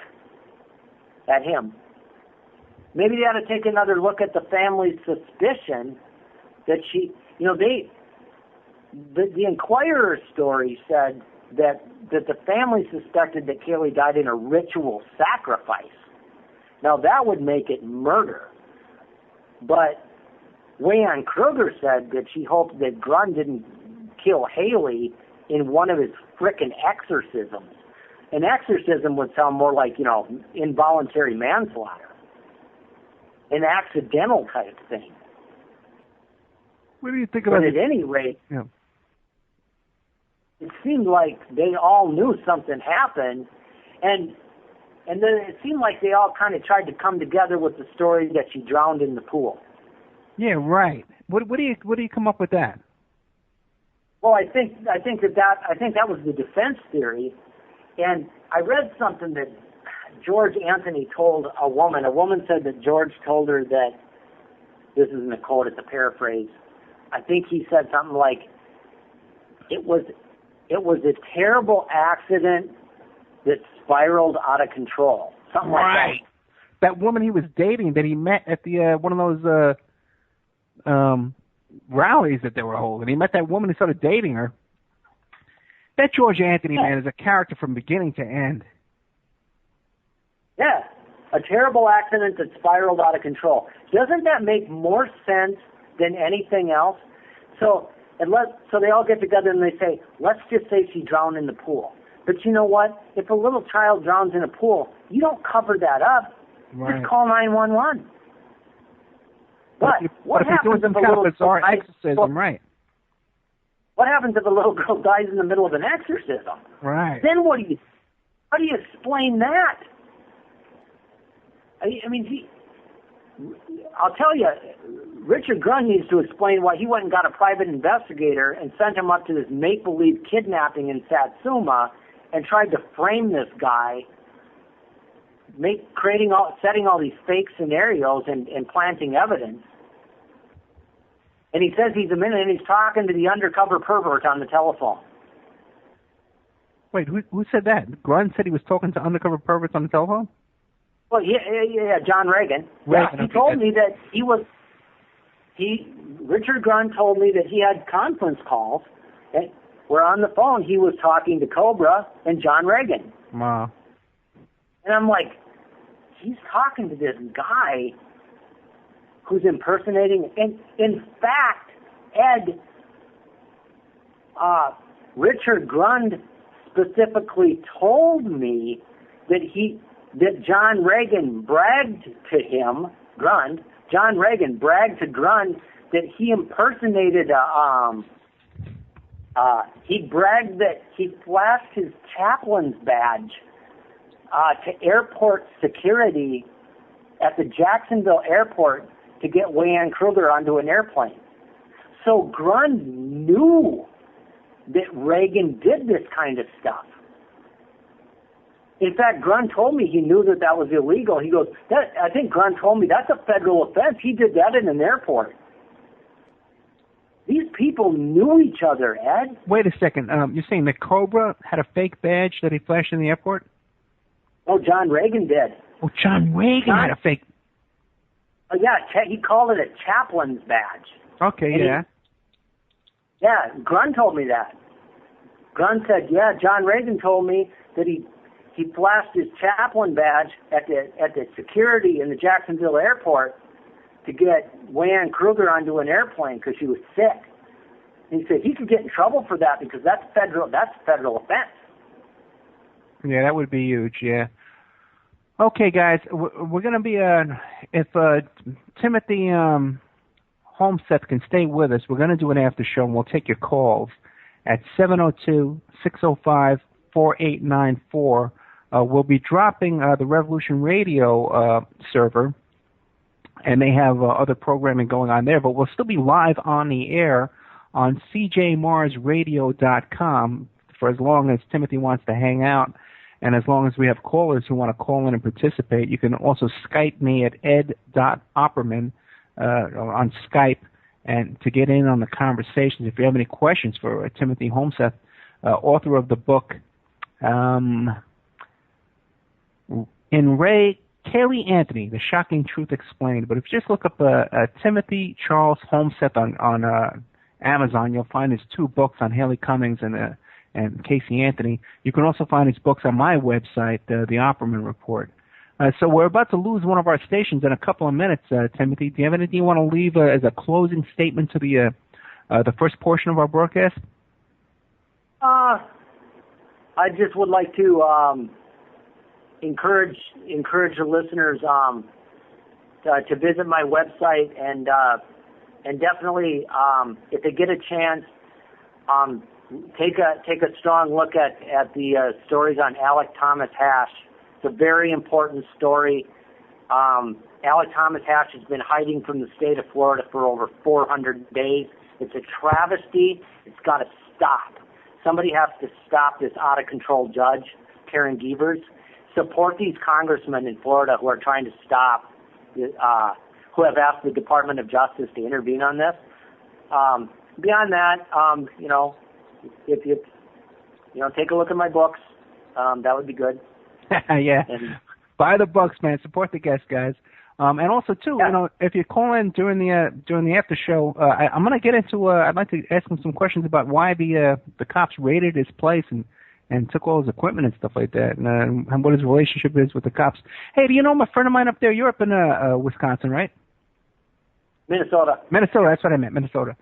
[SPEAKER 2] at him. Maybe they ought to take another look at the family's suspicion that she, the Inquirer story said that the family suspected that Caylee died in a ritual sacrifice. Now that would make it murder. But Wayan Kruger said that she hoped that Grund didn't kill HaLeigh in one of his frickin' exorcisms. An exorcism would sound more like, involuntary manslaughter. An accidental type thing.
[SPEAKER 1] What do you think about
[SPEAKER 2] it? But at any rate, it seemed like they all knew something happened, and then it seemed like they all kind of tried to come together with the story that she drowned in the pool.
[SPEAKER 1] Yeah, right. What do you come up with that?
[SPEAKER 2] Well, I think that was the defense theory, and I read something that George Anthony told a woman. A woman said that George told her that, this isn't a quote, it's a paraphrase. I think he said something like, it was a terrible accident that spiraled out of control. Something like that.
[SPEAKER 1] Right. That woman he was dating that he met at the one of those rallies that they were holding. He met that woman and started dating her. That George Anthony man is a character from beginning to end.
[SPEAKER 2] Yeah, a terrible accident that spiraled out of control. Doesn't that make more sense than anything else? So they all get together and they say, let's just say she drowned in the pool. But you know what? If a little child drowns in a pool, you don't cover that up.
[SPEAKER 1] Right.
[SPEAKER 2] Just call 911. But what happens if a little
[SPEAKER 1] bizarre exorcism, right?
[SPEAKER 2] What happens if a little girl dies in the middle of an exorcism?
[SPEAKER 1] Right.
[SPEAKER 2] Then how do you explain that? I mean, I'll tell you, Richard Grund needs to explain why he went and got a private investigator and sent him up to this make-believe kidnapping in Satsuma and tried to frame this guy, setting all these fake scenarios and planting evidence. And he says he's and he's talking to the undercover pervert on the telephone.
[SPEAKER 1] Wait, who said that? Grund said he was talking to undercover perverts on the telephone?
[SPEAKER 2] Well, yeah, John Reagan.
[SPEAKER 1] Reagan,
[SPEAKER 2] he told me that Richard Grund told me that he had conference calls, and where on the phone he was talking to Cobra and John Reagan.
[SPEAKER 1] Wow.
[SPEAKER 2] And I'm like, he's talking to this guy who's impersonating, and in fact, Ed, Richard Grund specifically told me that John Reagan bragged to him, Grund. John Reagan bragged to Grund that he impersonated he bragged that he flashed his chaplain's badge to airport security at the Jacksonville airport to get Wayan Kruger onto an airplane. So Grund knew that Reagan did this kind of stuff. In fact, Grund told me he knew that was illegal. He goes, I think Grund told me that's a federal offense. He did that in an airport. These people knew each other, Ed.
[SPEAKER 1] Wait a second. You're saying that Cobra had a fake badge that he flashed in the airport?
[SPEAKER 2] Oh, John Reagan did.
[SPEAKER 1] Oh, John Reagan had a fake...
[SPEAKER 2] Oh, yeah, he called it a chaplain's badge.
[SPEAKER 1] Okay,
[SPEAKER 2] and
[SPEAKER 1] yeah.
[SPEAKER 2] Yeah, Grund told me that. Grund said, yeah, John Reagan told me that he flashed his chaplain badge at the security in the Jacksonville airport to get Wayan Kruger onto an airplane because she was sick. And he said he could get in trouble for that because that's federal offense.
[SPEAKER 1] Yeah, that would be huge, yeah. Okay, guys, we're going to be, if Timothy Holmseth can stay with us, we're going to do an after show and we'll take your calls at 702-605-4894. We'll be dropping the Revolution Radio server, and they have other programming going on there, but we'll still be live on the air on cjmarsradio.com for as long as Timothy wants to hang out, and as long as we have callers who want to call in and participate. You can also Skype me at ed.opperman on Skype, and to get in on the conversations. If you have any questions for Timothy Holmseth, author of the book Caylee Anthony, The Shocking Truth Explained. But if you just look up Timothy Charles Holmseth on Amazon, you'll find his 2 books on HaLeigh Cummings and Caylee Anthony. You can also find his books on my website, the Opperman Report. So we're about to lose one of our stations in a couple of minutes, Timothy. Do you have anything you want to leave as a closing statement to the first portion of our broadcast?
[SPEAKER 2] I just would like to encourage the listeners to visit my website and definitely if they get a chance, take a strong look at the stories on Alec Thomas Hash. It's a very important story. Alec Thomas Hash has been hiding from the state of Florida for over 400 days. It's a travesty. It's got to stop. Somebody has to stop this out-of-control judge, Karen Gievers. Support these congressmen in Florida who are trying to stop, who have asked the Department of Justice to intervene on this. Beyond that, if you take a look at my books, that would be good.
[SPEAKER 1] Yeah. Buy the books, man. Support the guests, guys. And also, too, if you call in during the after show, I'm going to get into. I'd like to ask him some questions about why the cops raided his place and took all his equipment and stuff like that, and what his relationship is with the cops. Hey, do you know a friend of mine up there? You're up in Wisconsin, right?
[SPEAKER 2] Minnesota.
[SPEAKER 1] Minnesota. That's what I meant. Minnesota.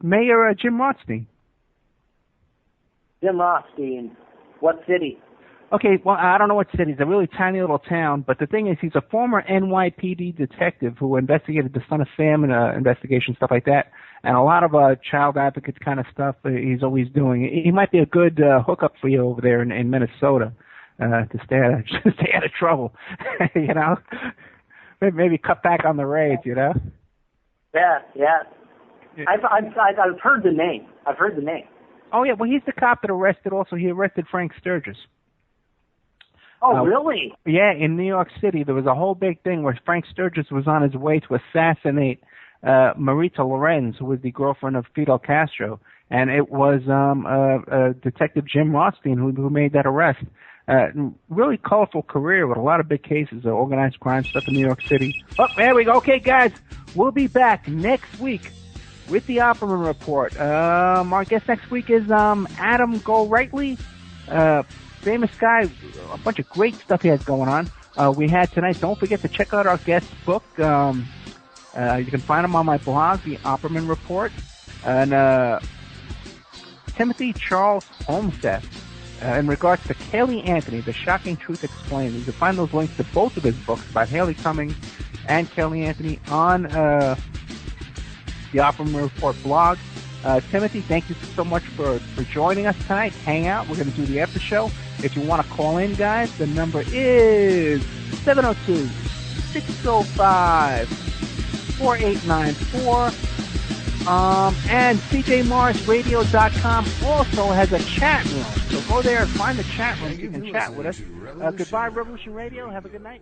[SPEAKER 1] Mayor Jim Rothstein.
[SPEAKER 2] Jim Rothstein. What city?
[SPEAKER 1] Okay, well, I don't know what city. It's a really tiny little town, but the thing is, he's a former NYPD detective who investigated the Son of Sam investigation, stuff like that, and a lot of child advocate kind of stuff he's always doing. He might be a good hookup for you over there in Minnesota to stay out of trouble, Maybe cut back on the raids, Yeah. I've
[SPEAKER 2] heard the name.
[SPEAKER 1] Oh, yeah, well, he's the cop that he arrested Frank Sturgis.
[SPEAKER 2] Oh, really?
[SPEAKER 1] Yeah, in New York City, there was a whole big thing where Frank Sturgis was on his way to assassinate Marita Lorenz, who was the girlfriend of Fidel Castro, and it was Detective Jim Rothstein who made that arrest. Really colorful career with a lot of big cases of organized crime stuff in New York City. Oh, there we go. Okay, guys, we'll be back next week with the Opperman Report. Our guest next week is Adam Go-Rightly, famous guy, a bunch of great stuff he has going on. We had tonight, don't forget to check out our guest's book. You can find him on my blog, the Opperman Report. And Timothy Charles Holmseth, in regards to Caylee Anthony, The Shocking Truth Explained. You can find those links to both of his books about HaLeigh Cummings and Caylee Anthony on the Opperman Report blog. Timothy, thank you so much for joining us tonight. Hang out. We're going to do the after show. If you want to call in, guys, the number is 702-605-4894. And CJMorrisRadio.com also has a chat room. So go there and find the chat room. You can chat with us. Goodbye, Revolution Radio. Have a good night.